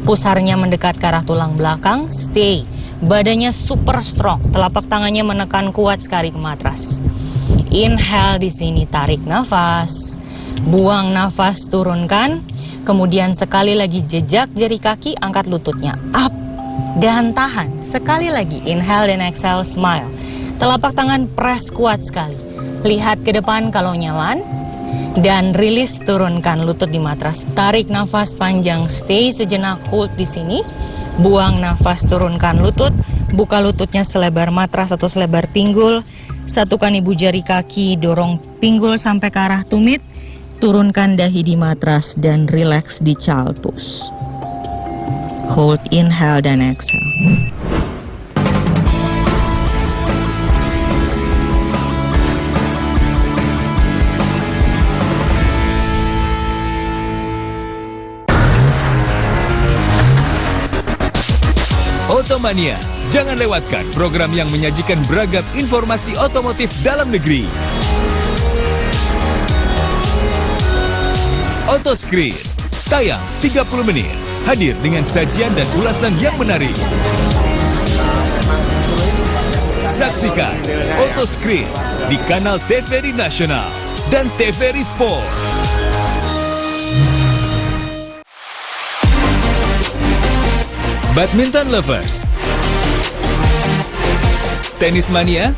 Pusarnya mendekat ke arah tulang belakang, stay. Badannya super strong, telapak tangannya menekan kuat sekali ke matras. Inhale di sini, tarik nafas. Buang nafas, turunkan. Kemudian sekali lagi jejak jari kaki, angkat lututnya. Up dan tahan. Sekali lagi, inhale dan exhale, smile. Telapak tangan press kuat sekali. Lihat ke depan kalau nyaman. Dan rilis, turunkan lutut di matras. Tarik nafas panjang, stay sejenak, hold di sini. Buang nafas, turunkan lutut. Buka lututnya selebar matras atau selebar pinggul. Satukan ibu jari kaki, dorong pinggul sampai ke arah tumit. Turunkan dahi di matras dan relax di child pose. Hold, inhale dan exhale. Otomania, jangan lewatkan program yang menyajikan beragam informasi otomotif dalam negeri. Otoscreen, tayang 30 menit, hadir dengan sajian dan ulasan yang menarik. Saksikan Otoscreen di kanal TVRI Nasional dan TVRI Sport. Badminton lovers, tenis mania,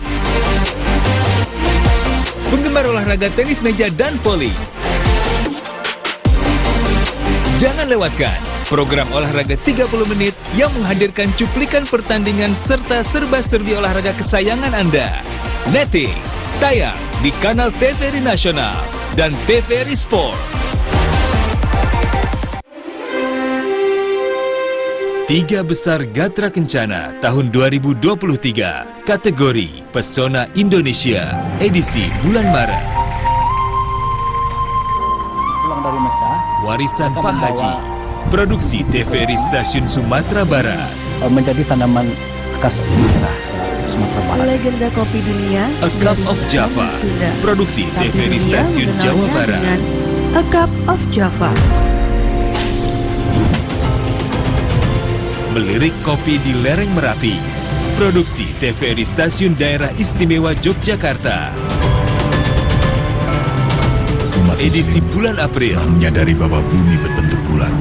penggemar olahraga tenis meja dan voli. Jangan lewatkan program olahraga 30 menit yang menghadirkan cuplikan pertandingan serta serba-serbi olahraga kesayangan Anda. Netting, tayang di kanal TVRI Nasional dan TVRI Sport. 3 besar Gatra Kencana tahun 2023, kategori Pesona Indonesia, edisi bulan Maret. Pulang dari Mekah, Warisan Pak Haji, produksi TVRI Stasiun Sumatera Barat. Menjadi tanaman khas daerah Sumatera Barat. Legenda kopi dunia, A Cup of Java, Sunda. produksi Tapi TVRI dunia Stasiun mengenalnya Jawa Barat. dengan A Cup of Java. Melirik kopi di lereng Merapi. Produksi TVRI Stasiun Daerah Istimewa Yogyakarta. Umat Edisi Muslim bulan April. telah menyadari bahwa bumi berbentuk bulat.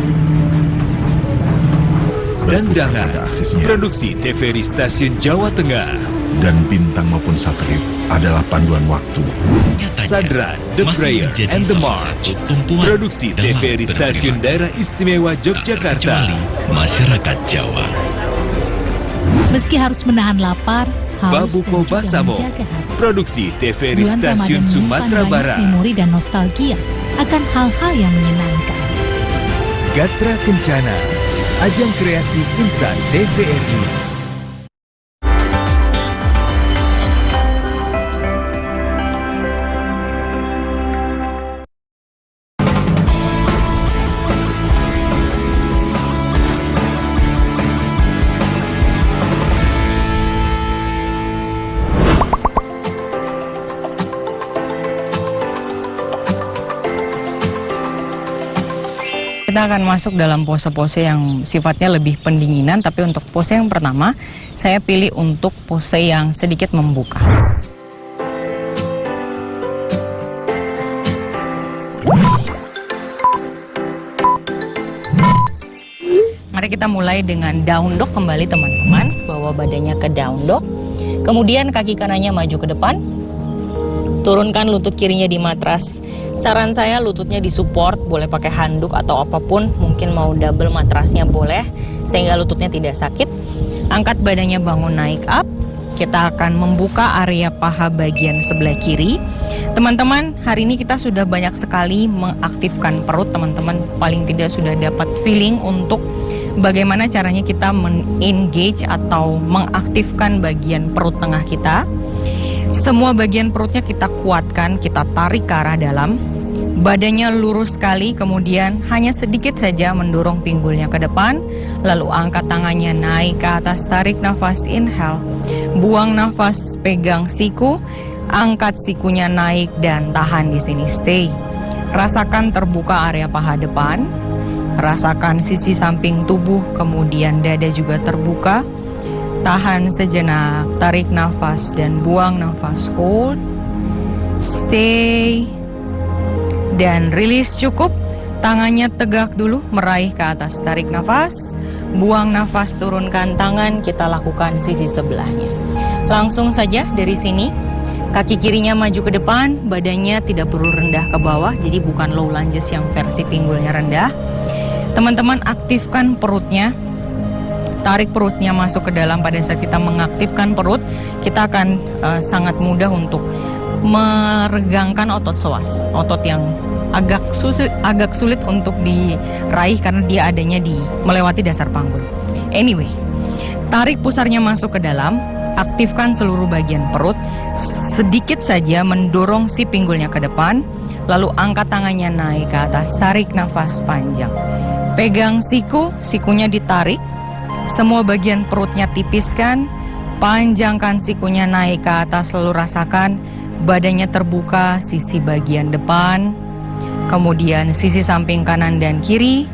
Dan Berputar Dangan. pada aksisnya. Produksi TVRI Stasiun Jawa Tengah. Dan bintang maupun satelit adalah panduan waktu. Sadran, The Prayer, and the March. Produksi TVRI Stasiun Daerah Istimewa Yogyakarta. Masyarakat Jawa. Meski harus menahan lapar, haus Babuko dan juga Basamo. menjaga hati. Produksi TVRI Bulan Stasiun Ramadan Sumatera menyimpan Barat. banyak memori dan nostalgia akan hal-hal yang menyenangkan. Gatra Kencana. Ajang kreasi insan TVRI. Kita akan masuk dalam pose-pose yang sifatnya lebih pendinginan, tapi untuk pose yang pertama, saya pilih untuk pose yang sedikit membuka. Mari kita mulai dengan down dog kembali teman-teman, bawa badannya ke down dog, kemudian kaki kanannya maju ke depan, turunkan lutut kirinya di matras. Saran saya lututnya disupport, boleh pakai handuk atau apapun, mungkin mau double matrasnya boleh, sehingga lututnya tidak sakit. Angkat badannya bangun naik up. Kita akan membuka area paha bagian sebelah kiri. Teman-teman, hari ini kita sudah banyak sekali mengaktifkan perut. Teman-teman paling tidak sudah dapat feeling untuk bagaimana caranya kita men-engage atau mengaktifkan bagian perut tengah kita. Semua bagian perutnya kita kuatkan, kita tarik ke arah dalam. Badannya lurus sekali, kemudian hanya sedikit saja mendorong pinggulnya ke depan. Lalu angkat tangannya naik ke atas, tarik nafas, inhale. Buang nafas, pegang siku. Angkat sikunya naik dan tahan di sini, stay. Rasakan terbuka area paha depan. Rasakan sisi samping tubuh, kemudian dada juga terbuka. Tahan sejenak, tarik nafas dan buang nafas, hold, stay, dan rilis cukup. Tangannya tegak dulu, meraih ke atas, tarik nafas, buang nafas, turunkan tangan, kita lakukan sisi sebelahnya. Langsung saja dari sini, kaki kirinya maju ke depan, badannya tidak perlu rendah ke bawah, jadi bukan low lunges yang versi pinggulnya rendah. Teman-teman aktifkan perutnya. Tarik perutnya masuk ke dalam. Pada saat kita mengaktifkan perut, kita akan sangat mudah untuk meregangkan otot psoas, otot yang agak sulit untuk diraih karena dia adanya melewati dasar panggul. Anyway, tarik pusarnya masuk ke dalam, aktifkan seluruh bagian perut, sedikit saja mendorong si pinggulnya ke depan, lalu angkat tangannya naik ke atas, tarik nafas panjang. Pegang siku, sikunya ditarik. Semua bagian perutnya tipiskan, panjangkan sikunya naik ke atas, lalu rasakan badannya terbuka, sisi bagian depan, kemudian sisi samping kanan dan kiri,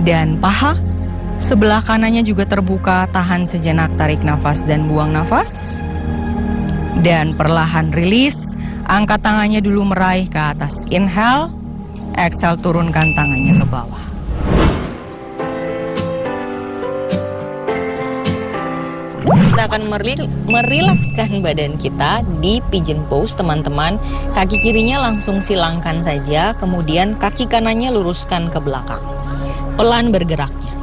dan paha. Sebelah kanannya juga terbuka, tahan sejenak, tarik nafas dan buang nafas. Dan perlahan rilis, angkat tangannya dulu meraih ke atas, inhale, exhale, turunkan tangannya ke bawah. Kita akan merilekskan badan kita di pigeon pose, teman-teman. Kaki kirinya langsung silangkan saja, kemudian kaki kanannya luruskan ke belakang. Pelan bergeraknya.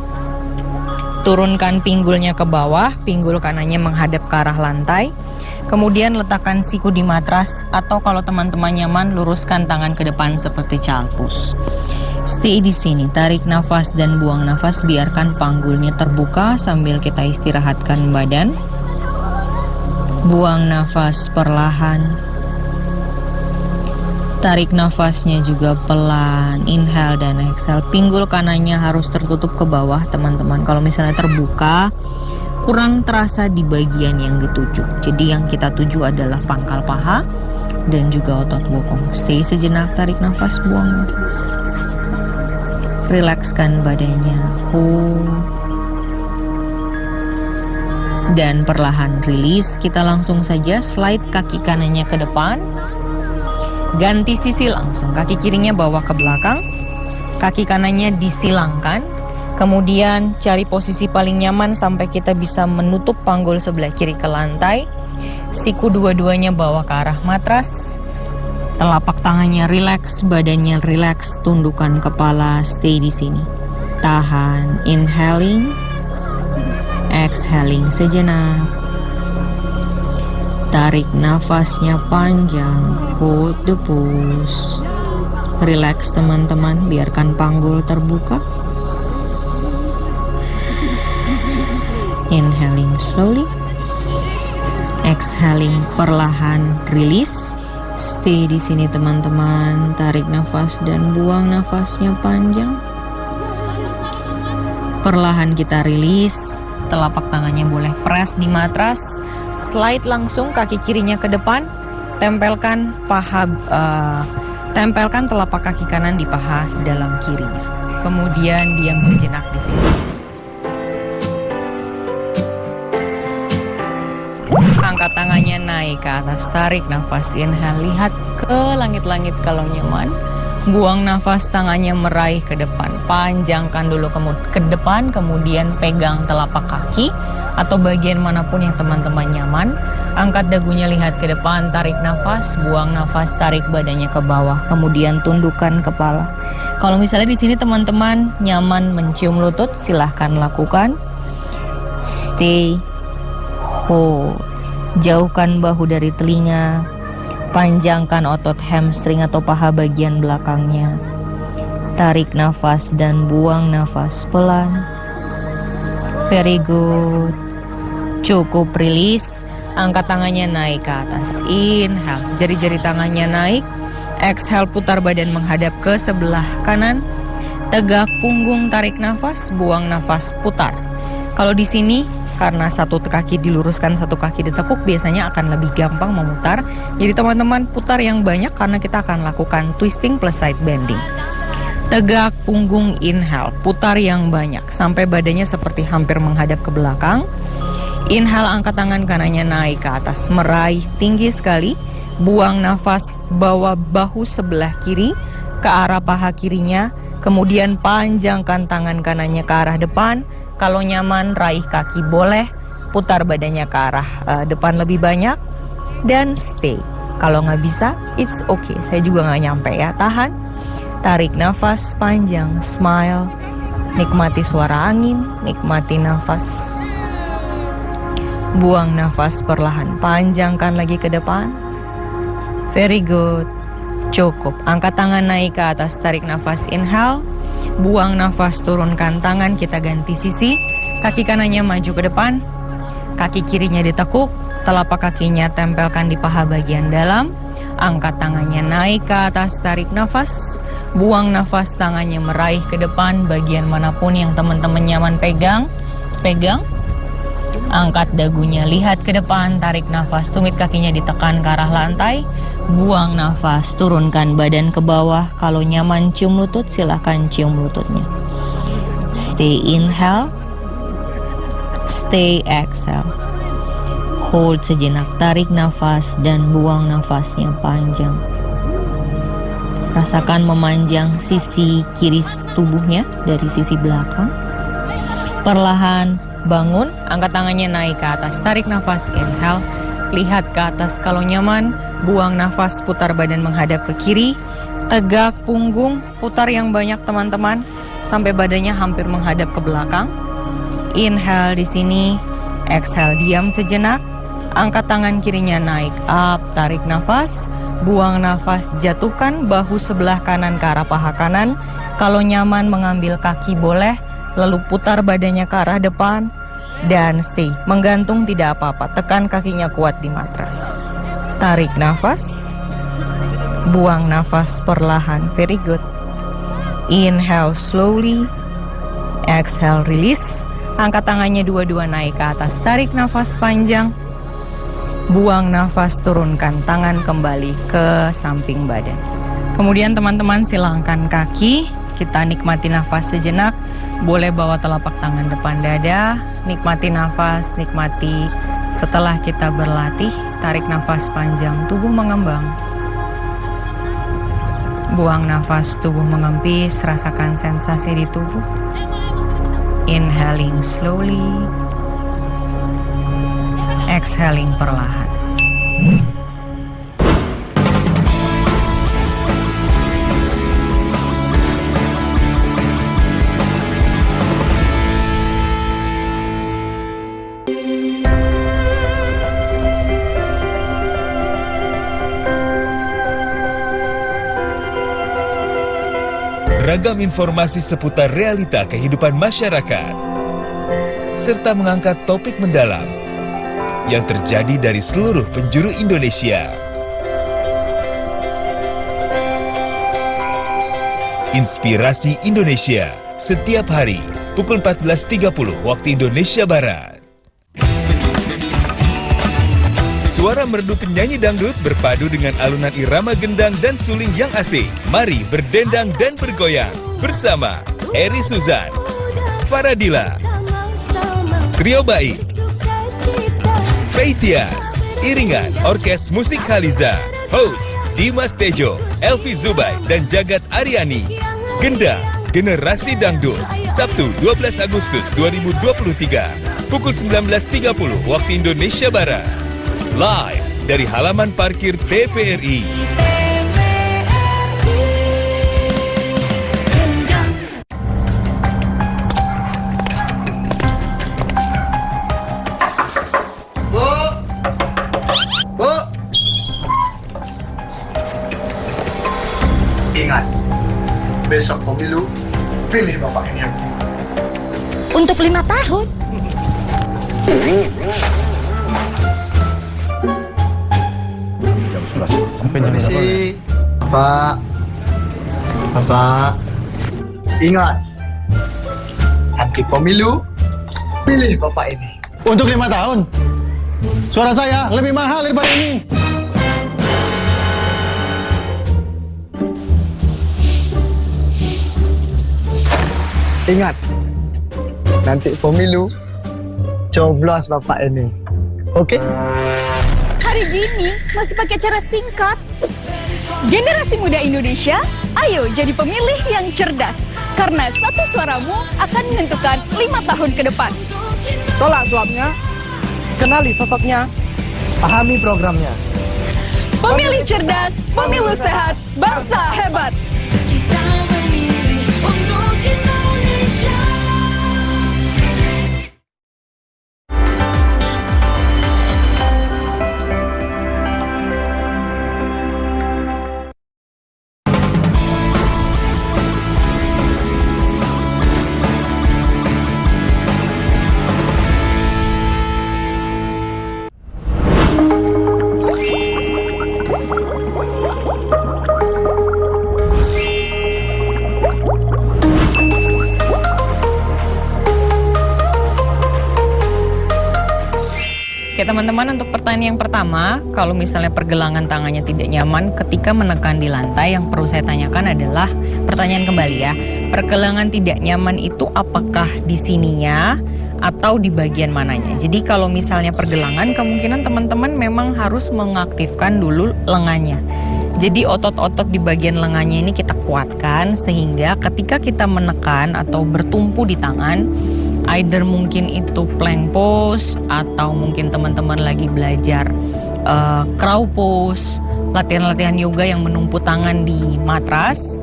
Turunkan pinggulnya ke bawah, pinggul kanannya menghadap ke arah lantai. Kemudian letakkan siku di matras, atau kalau teman-teman nyaman, luruskan tangan ke depan seperti child pose. Stay di sini, tarik nafas dan buang nafas, biarkan panggulnya terbuka sambil kita istirahatkan badan. Buang nafas perlahan. Tarik nafasnya juga pelan, inhale dan exhale. Pinggul kanannya harus tertutup ke bawah, teman-teman. Kalau misalnya terbuka, kurang terasa di bagian yang dituju. Jadi yang kita tuju adalah pangkal paha dan juga otot bokong. Stay sejenak, tarik nafas, buang nafas. Rilekskan badannya. Hold. Dan perlahan rilis. Kita langsung saja slide kaki kanannya ke depan. Ganti sisi langsung. Kaki kirinya bawa ke belakang. Kaki kanannya disilangkan. Kemudian cari posisi paling nyaman sampai kita bisa menutup panggul sebelah kiri ke lantai. Siku dua-duanya bawa ke arah matras. Telapak tangannya rileks, badannya rileks, tundukkan kepala, stay di sini. Tahan, inhaling, exhaling sejenak. Tarik nafasnya panjang, hold the pose. Relax teman-teman, biarkan panggul terbuka. Inhaling slowly. Exhaling perlahan, release. Stay di sini teman-teman. Tarik nafas dan buang nafasnya panjang. Perlahan kita release. Telapak tangannya boleh press di matras. Slide langsung kaki kirinya ke depan. Tempelkan tempelkan telapak kaki kanan di paha dalam kirinya. Kemudian diam sejenak di sini. Angkat tangannya naik ke atas, tarik nafas, inhale, lihat ke langit-langit kalau nyaman. Buang nafas, tangannya meraih ke depan, panjangkan dulu ke depan, kemudian pegang telapak kaki atau bagian manapun yang teman-teman nyaman. Angkat dagunya, lihat ke depan, tarik nafas, buang nafas, tarik badannya ke bawah, kemudian tundukkan kepala. Kalau misalnya di sini teman-teman nyaman mencium lutut, silahkan lakukan. Stay, hold. Jauhkan bahu dari telinga, panjangkan otot hamstring atau paha bagian belakangnya. Tarik nafas dan buang nafas pelan. Very good. Cukup rilis. Angkat tangannya naik ke atas. Inhale, jari-jari tangannya naik. Exhale, putar badan menghadap ke sebelah kanan. Tegak punggung, tarik nafas, buang nafas, putar. Kalau di sini karena satu kaki diluruskan, satu kaki ditekuk, biasanya akan lebih gampang memutar. Jadi teman-teman putar yang banyak karena kita akan lakukan twisting plus side bending. Tegak punggung, inhale, putar yang banyak sampai badannya seperti hampir menghadap ke belakang. Inhale, angkat tangan kanannya naik ke atas, meraih tinggi sekali. Buang nafas, bawa bahu sebelah kiri ke arah paha kirinya. Kemudian panjangkan tangan kanannya ke arah depan. Kalau nyaman, raih kaki boleh, putar badannya ke arah depan lebih banyak, dan stay. Kalau nggak bisa, it's okay. Saya juga nggak nyampe ya, tahan. Tarik nafas panjang, smile, nikmati suara angin, nikmati nafas. Buang nafas perlahan, panjangkan lagi ke depan. Very good. Cukup, angkat tangan naik ke atas, tarik nafas, inhale. Buang nafas, turunkan tangan, kita ganti sisi. Kaki kanannya maju ke depan, kaki kirinya ditekuk, telapak kakinya tempelkan di paha bagian dalam. Angkat tangannya naik ke atas, tarik nafas. Buang nafas, tangannya meraih ke depan, bagian manapun yang teman-teman nyaman pegang. Angkat dagunya, lihat ke depan, tarik nafas, tumit kakinya ditekan ke arah lantai. Buang nafas, turunkan badan ke bawah. Kalau nyaman cium lutut, silahkan cium lututnya. Stay inhale, stay exhale. Hold sejenak, tarik nafas dan buang nafasnya panjang. Rasakan memanjang sisi kiri tubuhnya dari sisi belakang. Perlahan bangun, angkat tangannya naik ke atas, tarik nafas, inhale. Lihat ke atas kalau nyaman, buang nafas, putar badan menghadap ke kiri. Tegak punggung, putar yang banyak teman-teman, sampai badannya hampir menghadap ke belakang. Inhale di sini, exhale, diam sejenak. Angkat tangan kirinya naik, up, tarik nafas. Buang nafas, jatuhkan bahu sebelah kanan ke arah paha kanan. Kalau nyaman mengambil kaki boleh, lalu putar badannya ke arah depan. Dan stay, menggantung tidak apa-apa, tekan kakinya kuat di matras. Tarik nafas, buang nafas perlahan, very good. Inhale slowly, exhale release. Angkat tangannya dua-dua naik ke atas, tarik nafas panjang. Buang nafas, turunkan tangan kembali ke samping badan. Kemudian teman-teman silangkan kaki, kita nikmati nafas sejenak. Boleh bawa telapak tangan depan dada, nikmati nafas, nikmati setelah kita berlatih, tarik nafas panjang, tubuh mengembang. Buang nafas, tubuh mengempis, rasakan sensasi di tubuh. Inhaling slowly, exhaling perlahan. Ragam informasi seputar realita kehidupan masyarakat, serta mengangkat topik mendalam yang terjadi dari seluruh penjuru Indonesia. Inspirasi Indonesia, setiap hari, pukul 14.30 waktu Indonesia Barat. Suara merdu penyanyi dangdut berpadu dengan alunan irama gendang dan suling yang asik. Mari berdendang dan bergoyang bersama Eri Suzan, Faradila, Trio Baik, Feitias, iringan Orkes Musik Khaliza, host Dimas Tejo, Elvi Zubai, dan Jagat Aryani. Gendang Generasi Dangdut, Sabtu 12 Agustus 2023, pukul 19.30 waktu Indonesia Barat. Live dari halaman parkir TVRI. Bu, ingat, besok pemilu, pilih Bapak ini. Untuk 5 tahun. Permisi, Bapak, ingat, nanti pemilu, pilih Bapak ini. Untuk 5 tahun, suara saya lebih mahal daripada ini. Ingat, nanti pemilu, coblos Bapak ini. Oke? Hari gini masih pakai cara singkat. Generasi muda Indonesia, ayo jadi pemilih yang cerdas. Karena satu suaramu akan menentukan 5 tahun ke depan. Tolak suapnya, kenali sosoknya, pahami programnya. Pemilih cerdas, pemilu sehat, bangsa hebat. Kita memilih untuk Indonesia. Oke teman-teman, untuk pertanyaan yang pertama, kalau misalnya pergelangan tangannya tidak nyaman ketika menekan di lantai, yang perlu saya tanyakan adalah, pertanyaan kembali ya, pergelangan tidak nyaman itu apakah di sininya atau di bagian mananya? Jadi kalau misalnya pergelangan, kemungkinan teman-teman memang harus mengaktifkan dulu lengannya. Jadi otot-otot di bagian lengannya ini kita kuatkan, sehingga ketika kita menekan atau bertumpu di tangan, either mungkin itu plank pose, atau mungkin teman-teman lagi belajar crow pose, latihan-latihan yoga yang menumpu tangan di matras,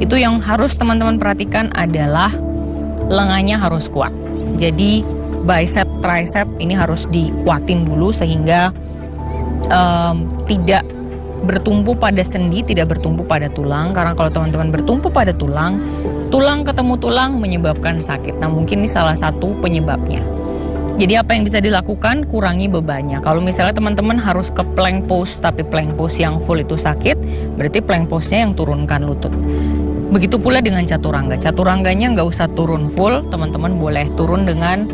itu yang harus teman-teman perhatikan adalah lengannya harus kuat. Jadi bicep, tricep ini harus dikuatin dulu sehingga tidak bertumpu pada sendi, tidak bertumpu pada tulang. Karena kalau teman-teman bertumpu pada tulang, tulang ketemu tulang menyebabkan sakit. Nah mungkin ini salah satu penyebabnya. Jadi apa yang bisa dilakukan? Kurangi bebannya. Kalau misalnya teman-teman harus ke plank pose, tapi plank pose yang full itu sakit, berarti plank pose-nya yang turunkan lutut. Begitu pula dengan caturangga. Caturangganya nggak usah turun full, teman-teman boleh turun dengan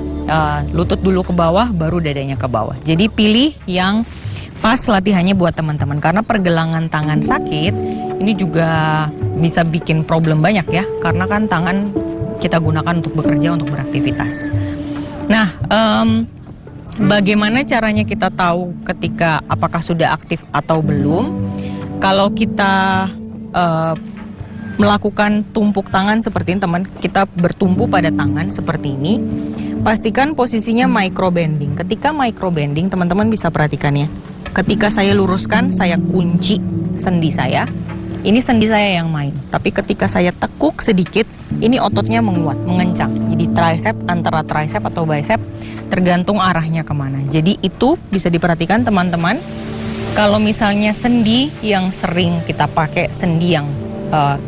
lutut dulu ke bawah, baru dadanya ke bawah. Jadi pilih yang pas latihannya buat teman-teman. Karena pergelangan tangan sakit ini juga bisa bikin problem banyak ya, karena kan tangan kita gunakan untuk bekerja, untuk beraktivitas. Nah, bagaimana caranya kita tahu ketika apakah sudah aktif atau belum? Kalau kita melakukan tumpuk tangan seperti ini, teman, kita bertumpu pada tangan seperti ini, pastikan posisinya micro bending. Ketika micro bending, teman-teman bisa perhatikan ya. Ketika saya luruskan, saya kunci sendi saya. Ini sendi saya yang main. Tapi ketika saya tekuk sedikit, ini ototnya menguat, mengencang. Jadi tricep, antara tricep atau bicep, tergantung arahnya kemana. Jadi itu bisa diperhatikan teman-teman. Kalau misalnya sendi yang sering kita pakai, sendi yang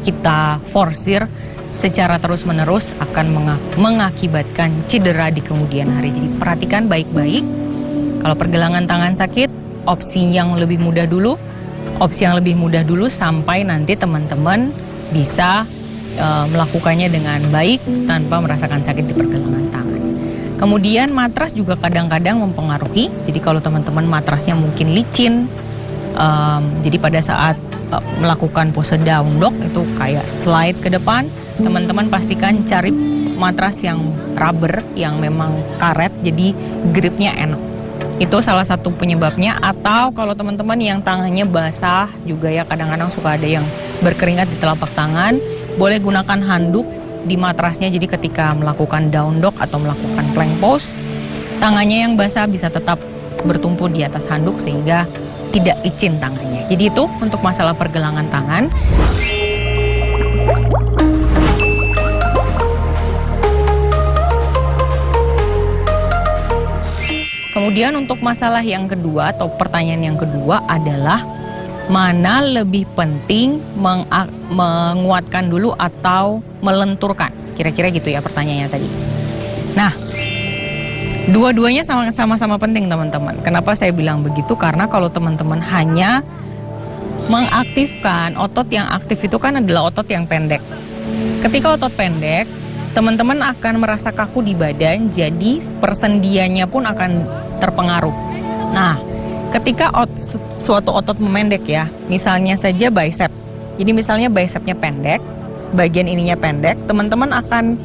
kita forsir secara terus-menerus akan mengakibatkan cedera di kemudian hari. Jadi perhatikan baik-baik. Kalau pergelangan tangan sakit, opsi yang lebih mudah dulu sampai nanti teman-teman bisa melakukannya dengan baik tanpa merasakan sakit di pergelangan tangan. Kemudian matras juga kadang-kadang mempengaruhi. Jadi kalau teman-teman matrasnya mungkin licin, jadi pada saat melakukan pose down dog itu kayak slide ke depan, teman-teman pastikan cari matras yang rubber, yang memang karet, jadi gripnya enak. Itu salah satu penyebabnya. Atau kalau teman-teman yang tangannya basah juga ya, kadang-kadang suka ada yang berkeringat di telapak tangan, boleh gunakan handuk di matrasnya. Jadi ketika melakukan down dog atau melakukan plank pose, tangannya yang basah bisa tetap bertumpu di atas handuk sehingga tidak licin tangannya. Jadi itu untuk masalah pergelangan tangan. Kemudian untuk masalah yang kedua atau pertanyaan yang kedua adalah mana lebih penting menguatkan dulu atau melenturkan? Kira-kira gitu ya pertanyaannya tadi. Nah, dua-duanya sama-sama penting teman-teman. Kenapa saya bilang begitu? Karena kalau teman-teman hanya mengaktifkan otot yang aktif itu kan adalah otot yang pendek. Ketika otot pendek, teman-teman akan merasa kaku di badan, jadi persendiannya pun akan terpengaruh. Nah, ketika suatu otot memendek ya, misalnya saja bicep. Jadi misalnya bicepnya pendek, bagian ininya pendek, teman-teman akan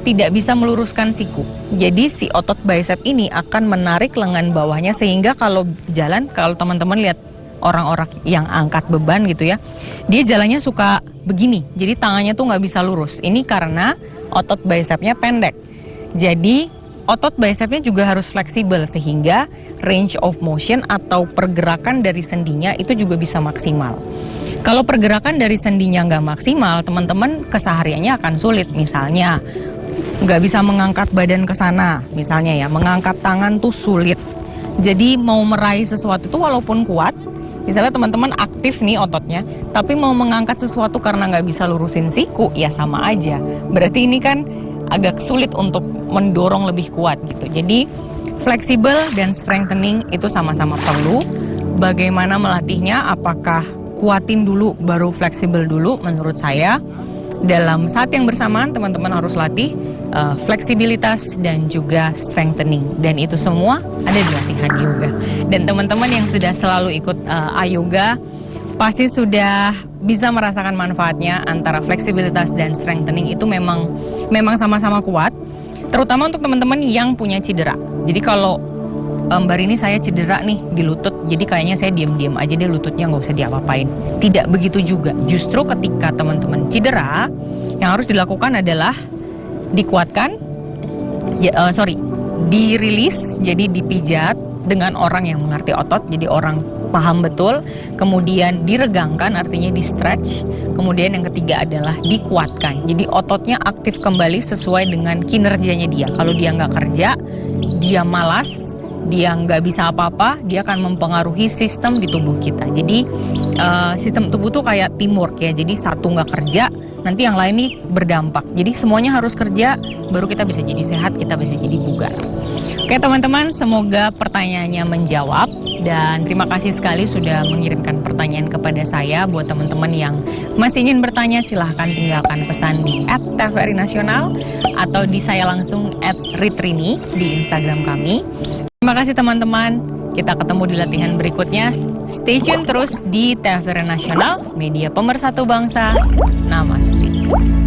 tidak bisa meluruskan siku. Jadi si otot bicep ini akan menarik lengan bawahnya sehingga kalau jalan, kalau teman-teman lihat orang-orang yang angkat beban gitu ya, dia jalannya suka begini, jadi tangannya tuh nggak bisa lurus. Ini karena otot bicepnya pendek. Jadi otot bicepnya juga harus fleksibel sehingga range of motion atau pergerakan dari sendinya itu juga bisa maksimal. Kalau pergerakan dari sendinya nggak maksimal, teman-teman kesehariannya akan sulit. Misalnya nggak bisa mengangkat badan ke sana, misalnya ya, mengangkat tangan tuh sulit. Jadi mau meraih sesuatu itu walaupun kuat, misalnya teman-teman aktif nih ototnya, tapi mau mengangkat sesuatu karena nggak bisa lurusin siku, ya sama aja. Berarti ini kan agak sulit untuk mendorong lebih kuat gitu. Jadi fleksibel dan strengthening itu sama-sama perlu. Bagaimana melatihnya? Apakah kuatin dulu baru fleksibel dulu? Menurut saya dalam saat yang bersamaan teman-teman harus latih fleksibilitas dan juga strengthening, dan itu semua ada di latihan yoga. Dan teman-teman yang sudah selalu ikut yoga pasti sudah bisa merasakan manfaatnya. Antara fleksibilitas dan strengthening itu memang sama-sama kuat, terutama untuk teman-teman yang punya cedera. Jadi kalau Mbak Rini saya cedera nih di lutut, jadi kayaknya saya diam-diam aja deh, lututnya nggak usah diapa-apain. Tidak begitu juga. Justru ketika teman-teman cedera, yang harus dilakukan adalah dikuatkan, dirilis, jadi dipijat dengan orang yang mengerti otot, jadi orang paham betul. Kemudian diregangkan, artinya di stretch. Kemudian yang ketiga adalah dikuatkan, jadi ototnya aktif kembali sesuai dengan kinerjanya dia. Kalau dia nggak kerja, dia malas, dia nggak bisa apa-apa, dia akan mempengaruhi sistem di tubuh kita. Jadi sistem tubuh tuh kayak teamwork ya, jadi satu nggak kerja, nanti yang lain nih berdampak. Jadi semuanya harus kerja, baru kita bisa jadi sehat, kita bisa jadi bugar. Oke teman-teman, semoga pertanyaannya menjawab. Dan terima kasih sekali sudah mengirimkan pertanyaan kepada saya. Buat teman-teman yang masih ingin bertanya, silahkan tinggalkan pesan di @TVRI_Nasional atau di saya langsung @Ritrini di Instagram kami. Terima kasih teman-teman, kita ketemu di latihan berikutnya. Stay tune terus di TVRI Nasional, media pemersatu bangsa. Namaste.